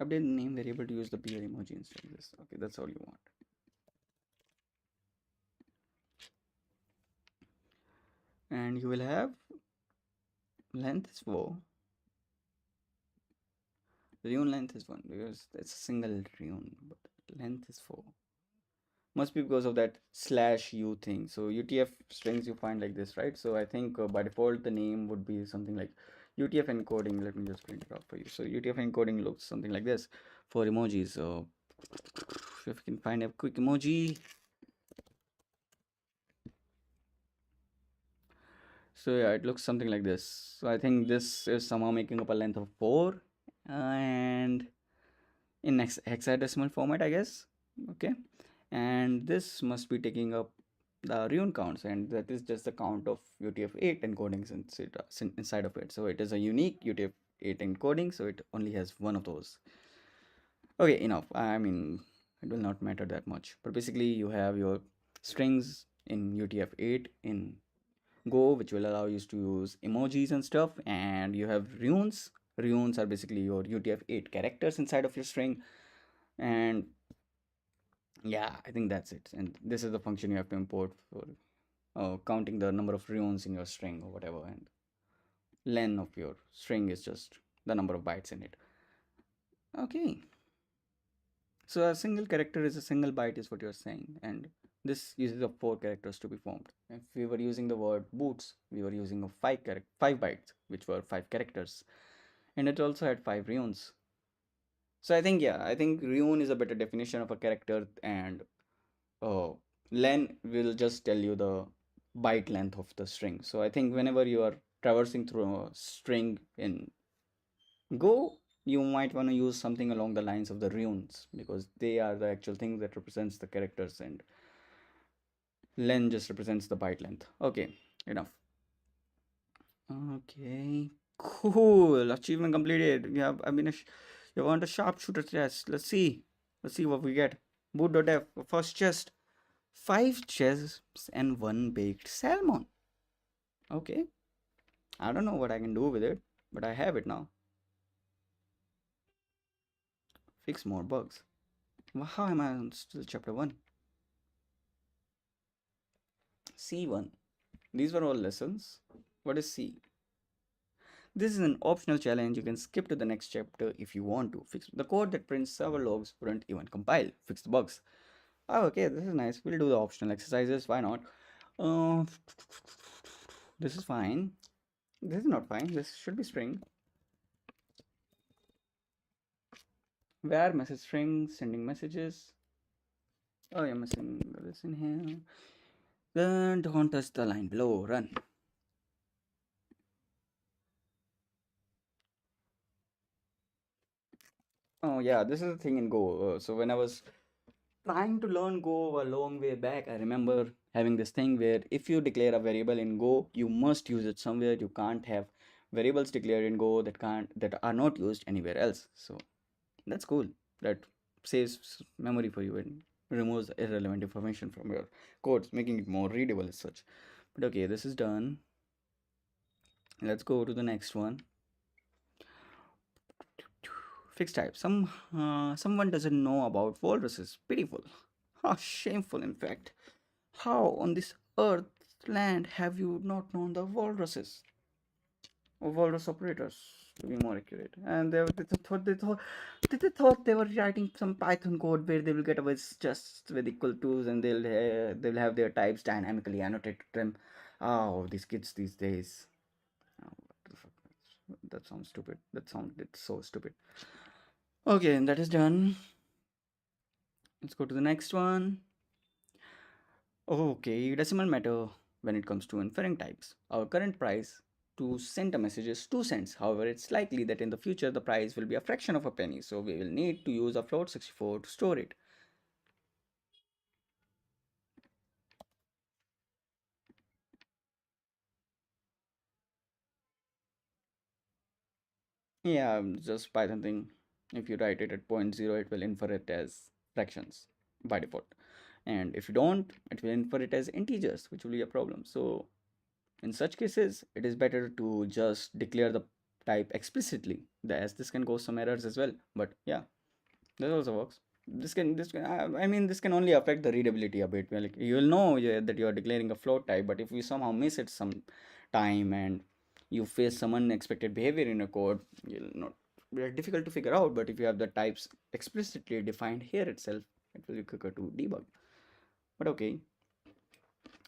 Update the name variable to use the beer emoji instead of this. Okay, that's all you want. And you will have length is 4. Rune length is 1 because it's a single rune, but length is 4. Must be because of that slash u thing. So UTF strings you find like this, right? So I think by default the name would be something like UTF encoding. Let me just print it out for you. So UTF encoding looks something like this for emojis. So if you can find a quick emoji. So yeah, it looks something like this. So I think this is somehow making up a length of 4 and in hexadecimal format, I guess. Okay, and this must be taking up the rune counts, and that is just the count of UTF-8 encodings inside of it. So it is a unique UTF-8 encoding, so it only has one of those. Okay, enough. I mean, it will not matter that much, but basically you have your strings in UTF-8 in Go, which will allow you to use emojis and stuff, and you have runes. Runes are basically your UTF-8 characters inside of your string, and yeah, I think that's it. And this is the function you have to import for counting the number of runes in your string or whatever, and len of your string is just the number of bytes in it. Okay, so a single character is a single byte is what you're saying, and this uses of 4 characters to be formed. If we were using the word boots, we were using of 5 bytes, which were 5 characters, and it also had 5 runes. So I think, yeah, I think rune is a better definition of a character, and len will just tell you the byte length of the string. So I think whenever you are traversing through a string in Go, you might want to use something along the lines of the runes because they are the actual thing that represents the characters, and len just represents the byte length. Okay, enough. Okay, cool. Achievement completed. We have You want a sharpshooter chest? Let's see. Let's see what we get. Boot.dev. First chest. 5 chests and 1 baked salmon. Okay. I don't know what I can do with it, but I have it now. Fix more bugs. How am I on still chapter 1? C1. These were all lessons. What is C? This is an optional challenge. You can skip to the next chapter if you want to. Fix the code that prints server logs wouldn't even compile. Fix the bugs. Oh, okay, this is nice. We'll do the optional exercises. Why not? Uh, this is fine. This is not fine. This should be string. Where message string, sending messages. Oh, you're missing this in here. Then don't touch the line below. Run. Oh yeah, this is the thing in Go. So when I was trying to learn Go a long way back, I remember having this thing where if you declare a variable in Go, you must use it somewhere. You can't have variables declared in Go that are not used anywhere else. So that's cool. That saves memory for you and removes irrelevant information from your codes, making it more readable as such. But okay, this is done. Let's go to the next one. Fixed type. Someone doesn't know about walruses. Pitiful. How shameful, in fact. How on this earth land have you not known the walruses? Or walrus operators, to be more accurate. And they thought they were writing some Python code where they will get away just with equal to's and they'll have their types dynamically annotated to them. Oh, these kids these days. Oh, what the fuck? That sounds stupid. That sounded so stupid. Okay, and that is done. Let's go to the next one. Okay, decimal matter when it comes to inferring types. Our current price to send a message is 2 cents. However, it's likely that in the future the price will be a fraction of a penny, so we will need to use a float 64 to store it. Yeah, just Python thing. If you write it at point 0, it will infer it as fractions by default. And if you don't, it will infer it as integers, which will be a problem. So in such cases, it is better to just declare the type explicitly, as this can cause some errors as well. But yeah, this also works. I mean, this can only affect the readability a bit. Well, like, you will know, yeah, that you are declaring a float type, but if you somehow miss it some time and you face some unexpected behavior in a code, you'll not be difficult to figure out. But if you have the types explicitly defined here itself, it will be quicker to debug. But okay,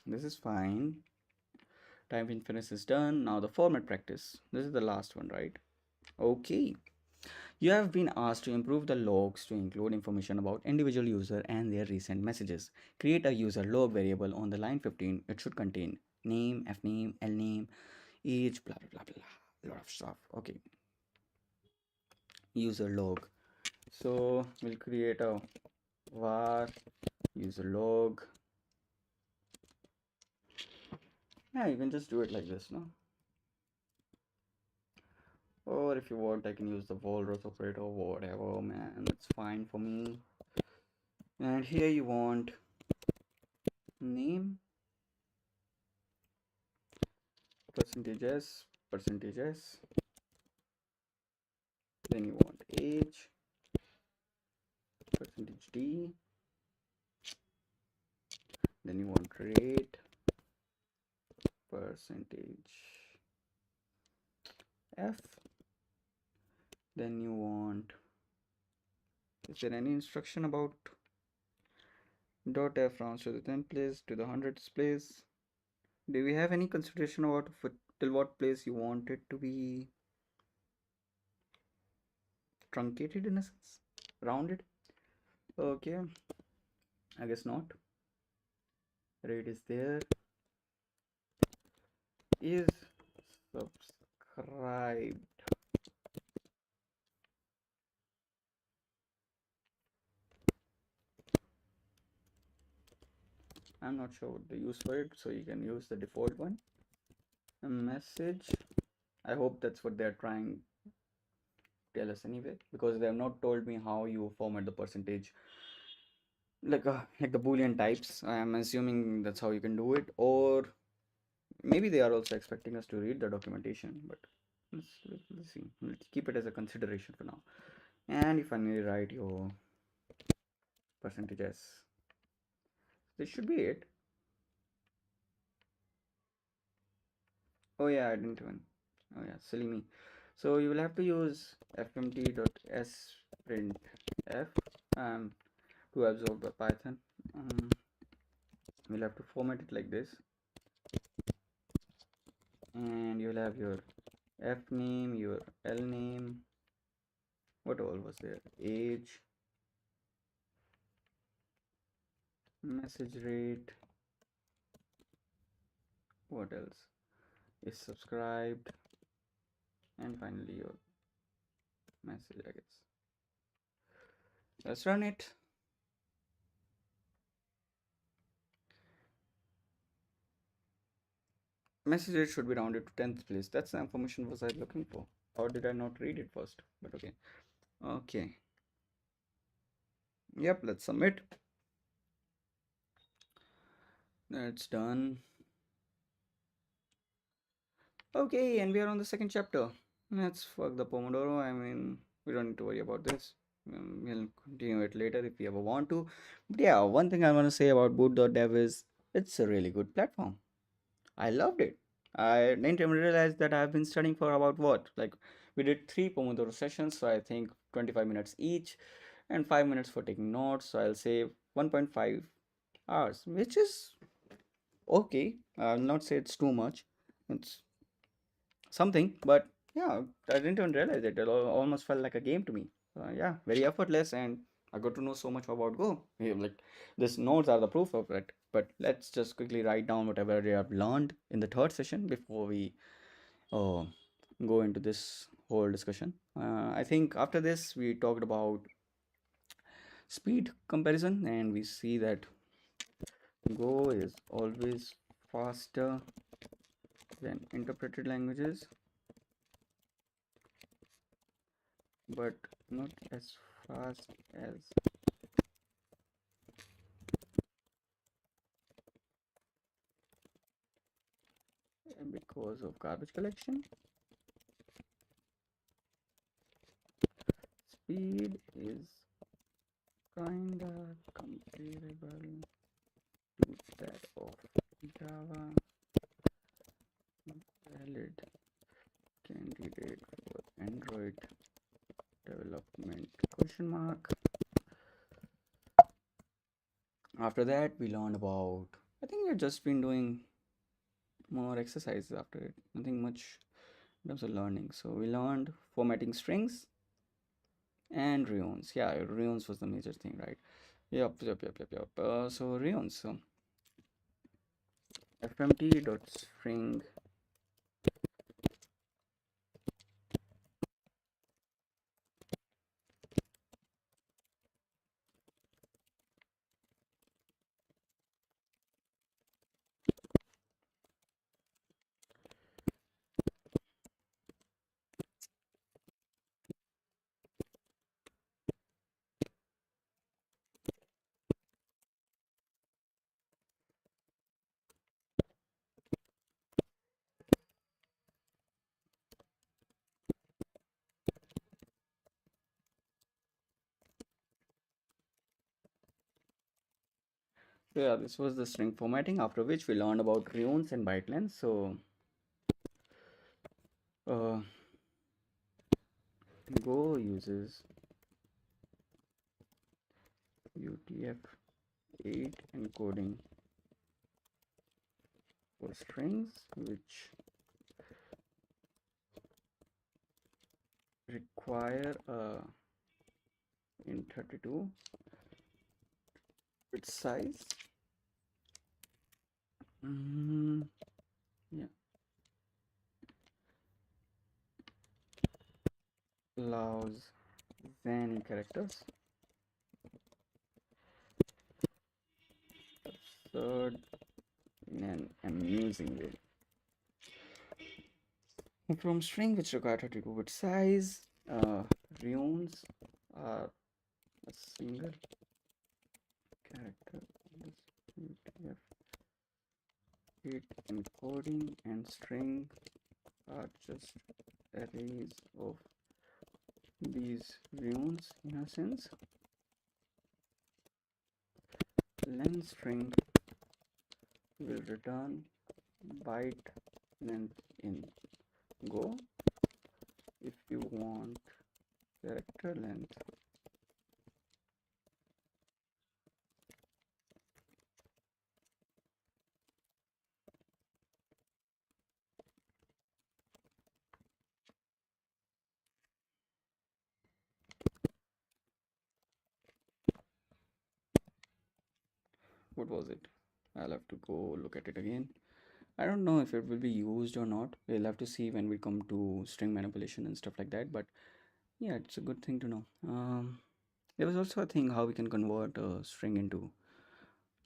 this is fine. Type inference is done. Now the format practice. This is the last one, right? Okay. You have been asked to improve the logs to include information about individual user and their recent messages. Create a user log variable on the line 15. It should contain name, fname, lname, age, blah blah blah blah. Lot of stuff. Okay. User log. So we'll create a var user log. Yeah, you can just do it like this, no? Or if you want, I can use the walrus operator or whatever, man. It's fine for me. And here you want name, percentage s, percentage s. Then you want age, percentage d. Then you want rate, percentage f. Then you want, is there any instruction about dot f rounds to the 10th place, to the 100th place? Do we have any consideration about till what place you want it to be truncated in a sense? Rounded? Okay, I guess not. Rate is there. Is subscribed. I'm not sure what the use for it, so you can use the default one. A message. I hope that's what they're trying tell us anyway, because they have not told me how you format the percentage, like the Boolean types. I am assuming that's how you can do it, or maybe they are also expecting us to read the documentation. But let's see. Let's keep it as a consideration for now. And you finally write your percentages. This should be it. Oh yeah, I didn't even. Oh yeah, silly me. So you will have to use fmt.sprintf to absorb the Python. Um, we'll have to format it like this, and you'll have your f name, your l name, what all was there, age, message rate, what else is subscribed, and finally your message, I guess. Let's run it. Message rate should be rounded to 10th place. That's the information was I looking for. Or did I not read it first? But okay. Okay. Yep, let's submit. That's done. Okay, and we are on the second chapter. Let's fuck the Pomodoro. I mean, we don't need to worry about this. We'll continue it later if we ever want to. But yeah, one thing I want to say about Boot.dev is it's a really good platform. I loved it. I didn't even realize that I've been studying for about what? Like, we did 3 Pomodoro sessions, so I think 25 minutes each, and 5 minutes for taking notes. So I'll say 1.5 hours, which is okay. I'll not say it's too much. It's something, but yeah, I didn't even realize it. It almost felt like a game to me. Yeah, very effortless, and I got to know so much about Go. Yeah, like these notes are the proof of it. But let's just quickly write down whatever we have learned in the third session before we uh, go into this whole discussion. I think after this we talked about speed comparison, and we see that Go is always faster than interpreted languages, but not as fast as because of garbage collection. Speed is kinda comparable to that of Java. Valid candidate for Android development, question mark. After that we learned about, I think we've just been doing more exercises after it, nothing much in terms of learning. So we learned formatting strings and reons. Yeah, reons was the major thing, right? Yep. So reons. So fmt.string. So yeah, this was the string formatting. After which we learned about reons and byte length. So uh, Go uses UTF-8 encoding for strings, which require a in32 bit size. Yeah, allows many characters. Absurd in an amusing way. From string which require 32 bit size, runes are a single character. This UTF-8 encoding and string are just arrays of these runes in a sense. Len string will return byte length in Go. If you want character length, what was it? I'll have to go look at it again. I don't know if it will be used or not. We'll have to see when we come to string manipulation and stuff like that. But yeah, it's a good thing to know. There was also a thing how we can convert a string into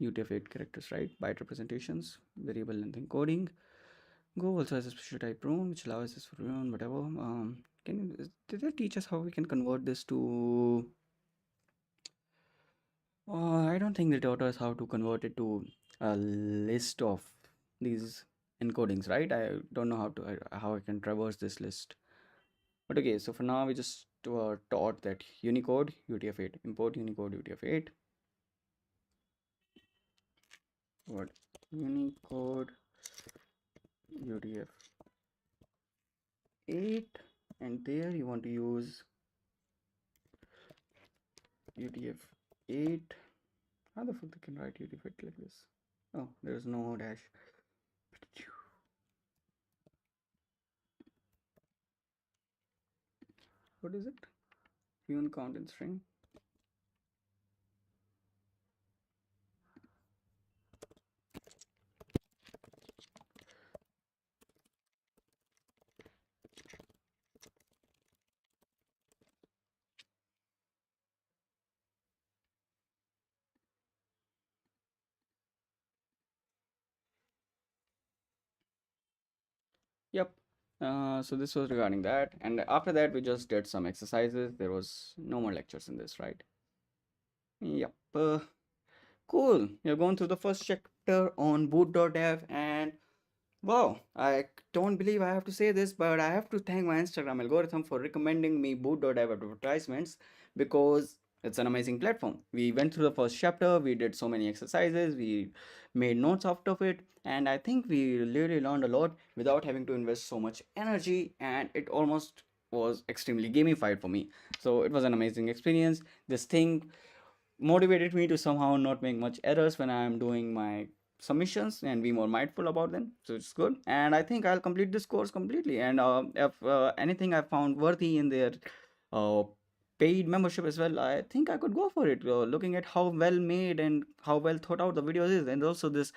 UTF-8 characters, right? Byte representations, variable length encoding. Go also has a special type rune which allows us for rune, whatever. Did they teach us how we can convert this to? I don't think they taught us how to convert it to a list of these encodings, right? I don't know how I can traverse this list. But okay, so for now we just taught that Unicode UTF-8 import Unicode UTF-8. What Unicode UTF-8, and there you want to use UTF-8. How the fuck they can write UTF-8 like this? Oh, there's no dash. What is it? Rune count in string. Yep. So this was regarding that, and after that we just did some exercises. There was no more lectures in this, right? Yep. Cool. You're going through the first chapter on Boot.dev, and wow, I don't believe I have to say this, but I have to thank my Instagram algorithm for recommending me Boot.dev advertisements because it's an amazing platform. We went through the first chapter, we did so many exercises, we made notes out of it, and I think we really learned a lot without having to invest so much energy, and it almost was extremely gamified for me. So it was an amazing experience. This thing motivated me to somehow not make much errors when I am doing my submissions and be more mindful about them. So it's good. And I think I'll complete this course completely. And if anything I found worthy in their uh, paid membership as well, I think I could go for it. Looking at how well made and how well thought out the videos is. And also this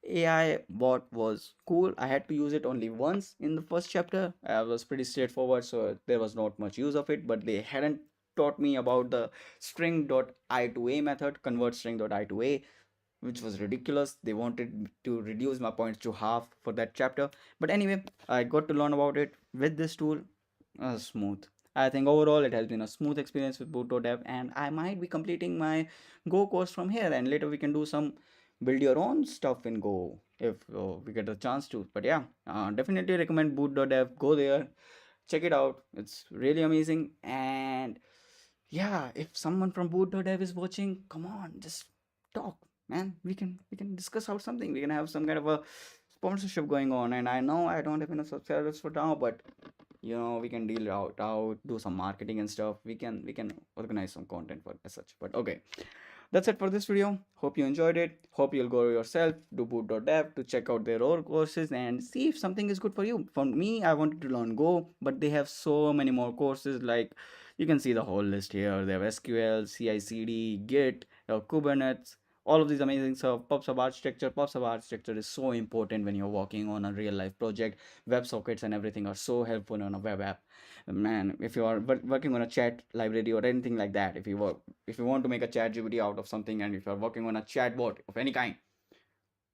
AI bot was cool. I had to use it only once in the first chapter. I was pretty straightforward, so there was not much use of it, but they hadn't taught me about the string.I to a method, convert string.I to a, which was ridiculous. They wanted to reduce my points to half for that chapter. But anyway, I got to learn about it with this tool. Smooth. I think overall it has been a smooth experience with Boot.dev, and I might be completing my Go course from here. And later we can do some build your own stuff in Go if we get a chance to. But yeah, definitely recommend Boot.dev. Go there, check it out. It's really amazing. And yeah, if someone from Boot.dev is watching, come on, just talk, man. We can discuss out something. We can have some kind of a sponsorship going on. And I know I don't have enough subscribers for now, but we can deal out, do some marketing and stuff. We can organize some content for as such. But okay, that's it for this video. Hope you enjoyed it. Hope you'll go yourself to Boot.dev to check out their own courses and see if something is good for you. For me, I wanted to learn Go, but they have so many more courses. Like you can see the whole list here. They have SQL, CI/CD, Git, Kubernetes, all of these amazing stuff. PubSub architecture. PubSub architecture is so important when you're working on a real life project. WebSockets and everything are so helpful on a web app. Man, if you are working on a chat library or anything like that, if you want to make a chat GPT out of something, and if you're working on a chatbot of any kind,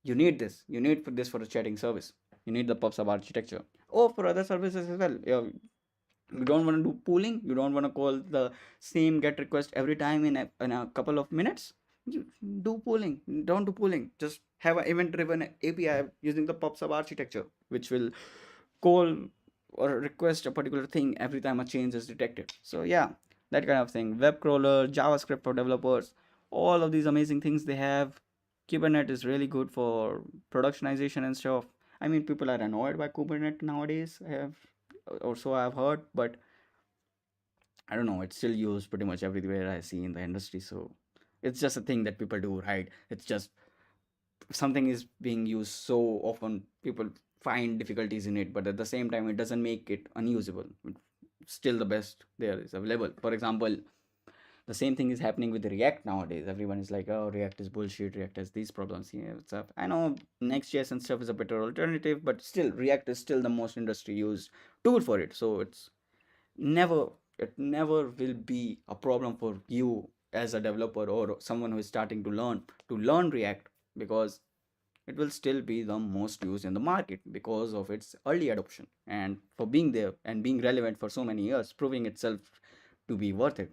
you need this. You need this for a chatting service. You need the PubSub architecture, or for other services as well. You don't want to do pooling, you don't want to call the same get request every time in a couple of minutes. You do pooling, don't do pooling, just have an event driven api using the pub sub architecture, which will call or request a particular thing every time a change is detected. So yeah, that kind of thing. Web crawler, JavaScript for developers, all of these amazing things they have. Kubernetes is really good for productionization and stuff. I mean, people are annoyed by Kubernetes nowadays. I have, or so I've heard, but I don't know. It's still used pretty much everywhere I see in the industry. So it's just a thing that people do, right? It's just something is being used so often, people find difficulties in it, but at the same time it doesn't make it unusable. Still the best there is available. For example, the same thing is happening with React nowadays. Everyone is like, oh, React is bullshit, React has these problems here and stuff. I know Next.js and stuff is a better alternative, but still React is still the most industry used tool for it. So never it never will be a problem for you as a developer or someone who is starting to learn React, because it will still be the most used in the market because of its early adoption and for being there and being relevant for so many years, proving itself to be worth it.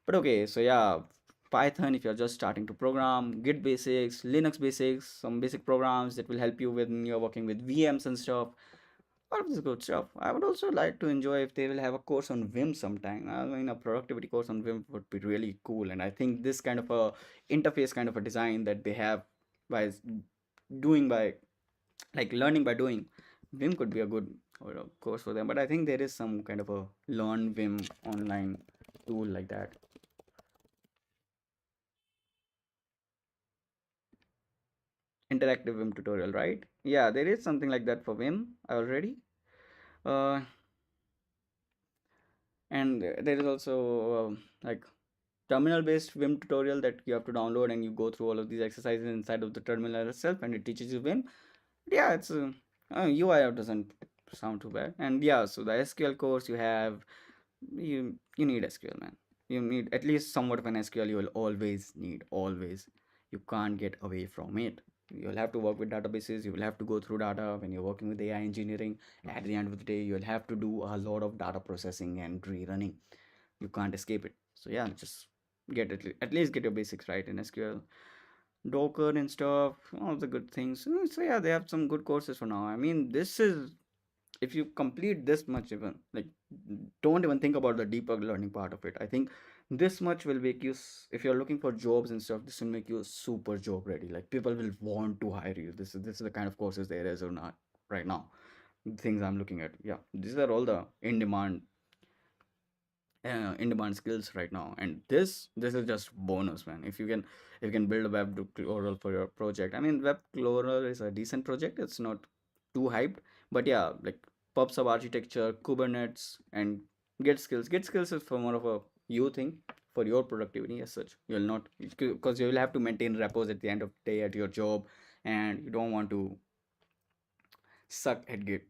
But okay, so yeah, Python, if you're just starting to program, Git basics, Linux basics, some basic programs that will help you when you're working with VMs and stuff. All of this good stuff. I would also like to enjoy if they will have a course on Vim sometime. I mean, a productivity course on Vim would be really cool. And I think this kind of a interface kind of a design that they have by doing by like learning by doing, Vim could be a good course for them. But I think there is some kind of a learn Vim online tool like that. Interactive Vim tutorial, right? Yeah, there is something like that for Vim already. Uh, and there is also like terminal based Vim tutorial that you have to download, and you go through all of these exercises inside of the terminal itself, and it teaches you Vim. Yeah, it's UI doesn't sound too bad. And yeah, so the SQL course you have, you need SQL, man. You need at least somewhat of an SQL. You will always need, always. You can't get away from it. You'll have to work with databases. You will have to go through data when you're working with AI engineering. At the end of the day, you'll have to do a lot of data processing and rerunning. You can't escape it. So yeah, just get at least get your basics right in SQL. Docker and stuff, all the good things. So yeah, they have some good courses for now. I mean, this is, if you complete this much, even like, don't even think about the deeper learning part of it. I think this much will make you, if you're looking for jobs and stuff, this will make you super job ready. Like people will want to hire you. This is the kind of courses there is or not right now. Things I'm looking at. Yeah, these are all the in demand skills right now, and this is just bonus, man. If you can build a web crawler for your project. I mean, web crawler is a decent project, it's not too hyped, but yeah, like pub sub architecture, Kubernetes, and get skills is for more of a you thing for your productivity as such. You'll not, because you will have to maintain repos at the end of the day at your job, and you don't want to suck at Git.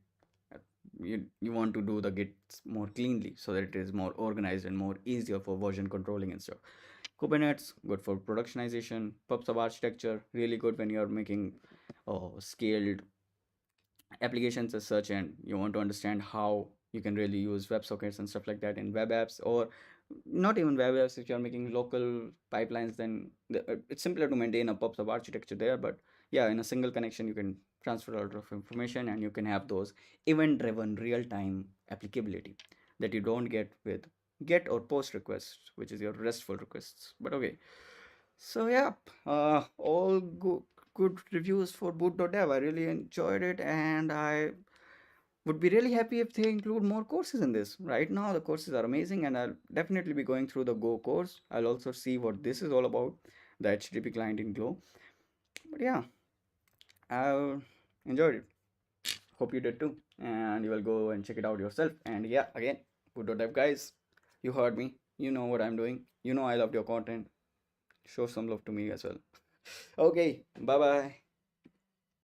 You want to do the Git more cleanly so that it is more organized and more easier for version controlling and stuff. Kubernetes, good for productionization. PubSub architecture, really good when you're making scaled applications as such, and you want to understand how you can really use WebSockets and stuff like that in web apps, or not even web apps. If you're making local pipelines, then it's simpler to maintain a PubSub architecture there. But yeah, in a single connection you can transfer a lot of information, and you can have those event driven real time applicability that you don't get with get or post requests, which is your RESTful requests. But okay, so yeah, all good reviews for Boot.dev. I really enjoyed it, and I would be really happy if they include more courses in this. Right now, the courses are amazing, and I'll definitely be going through the Go course. I'll also see what this is all about, the HTTP client in Go. But yeah, I enjoyed it. Hope you did too, and you will go and check it out yourself. And yeah, again, Boot.dev guys, you heard me. You know what I'm doing. You know I loved your content. Show some love to me as well. Okay, bye bye.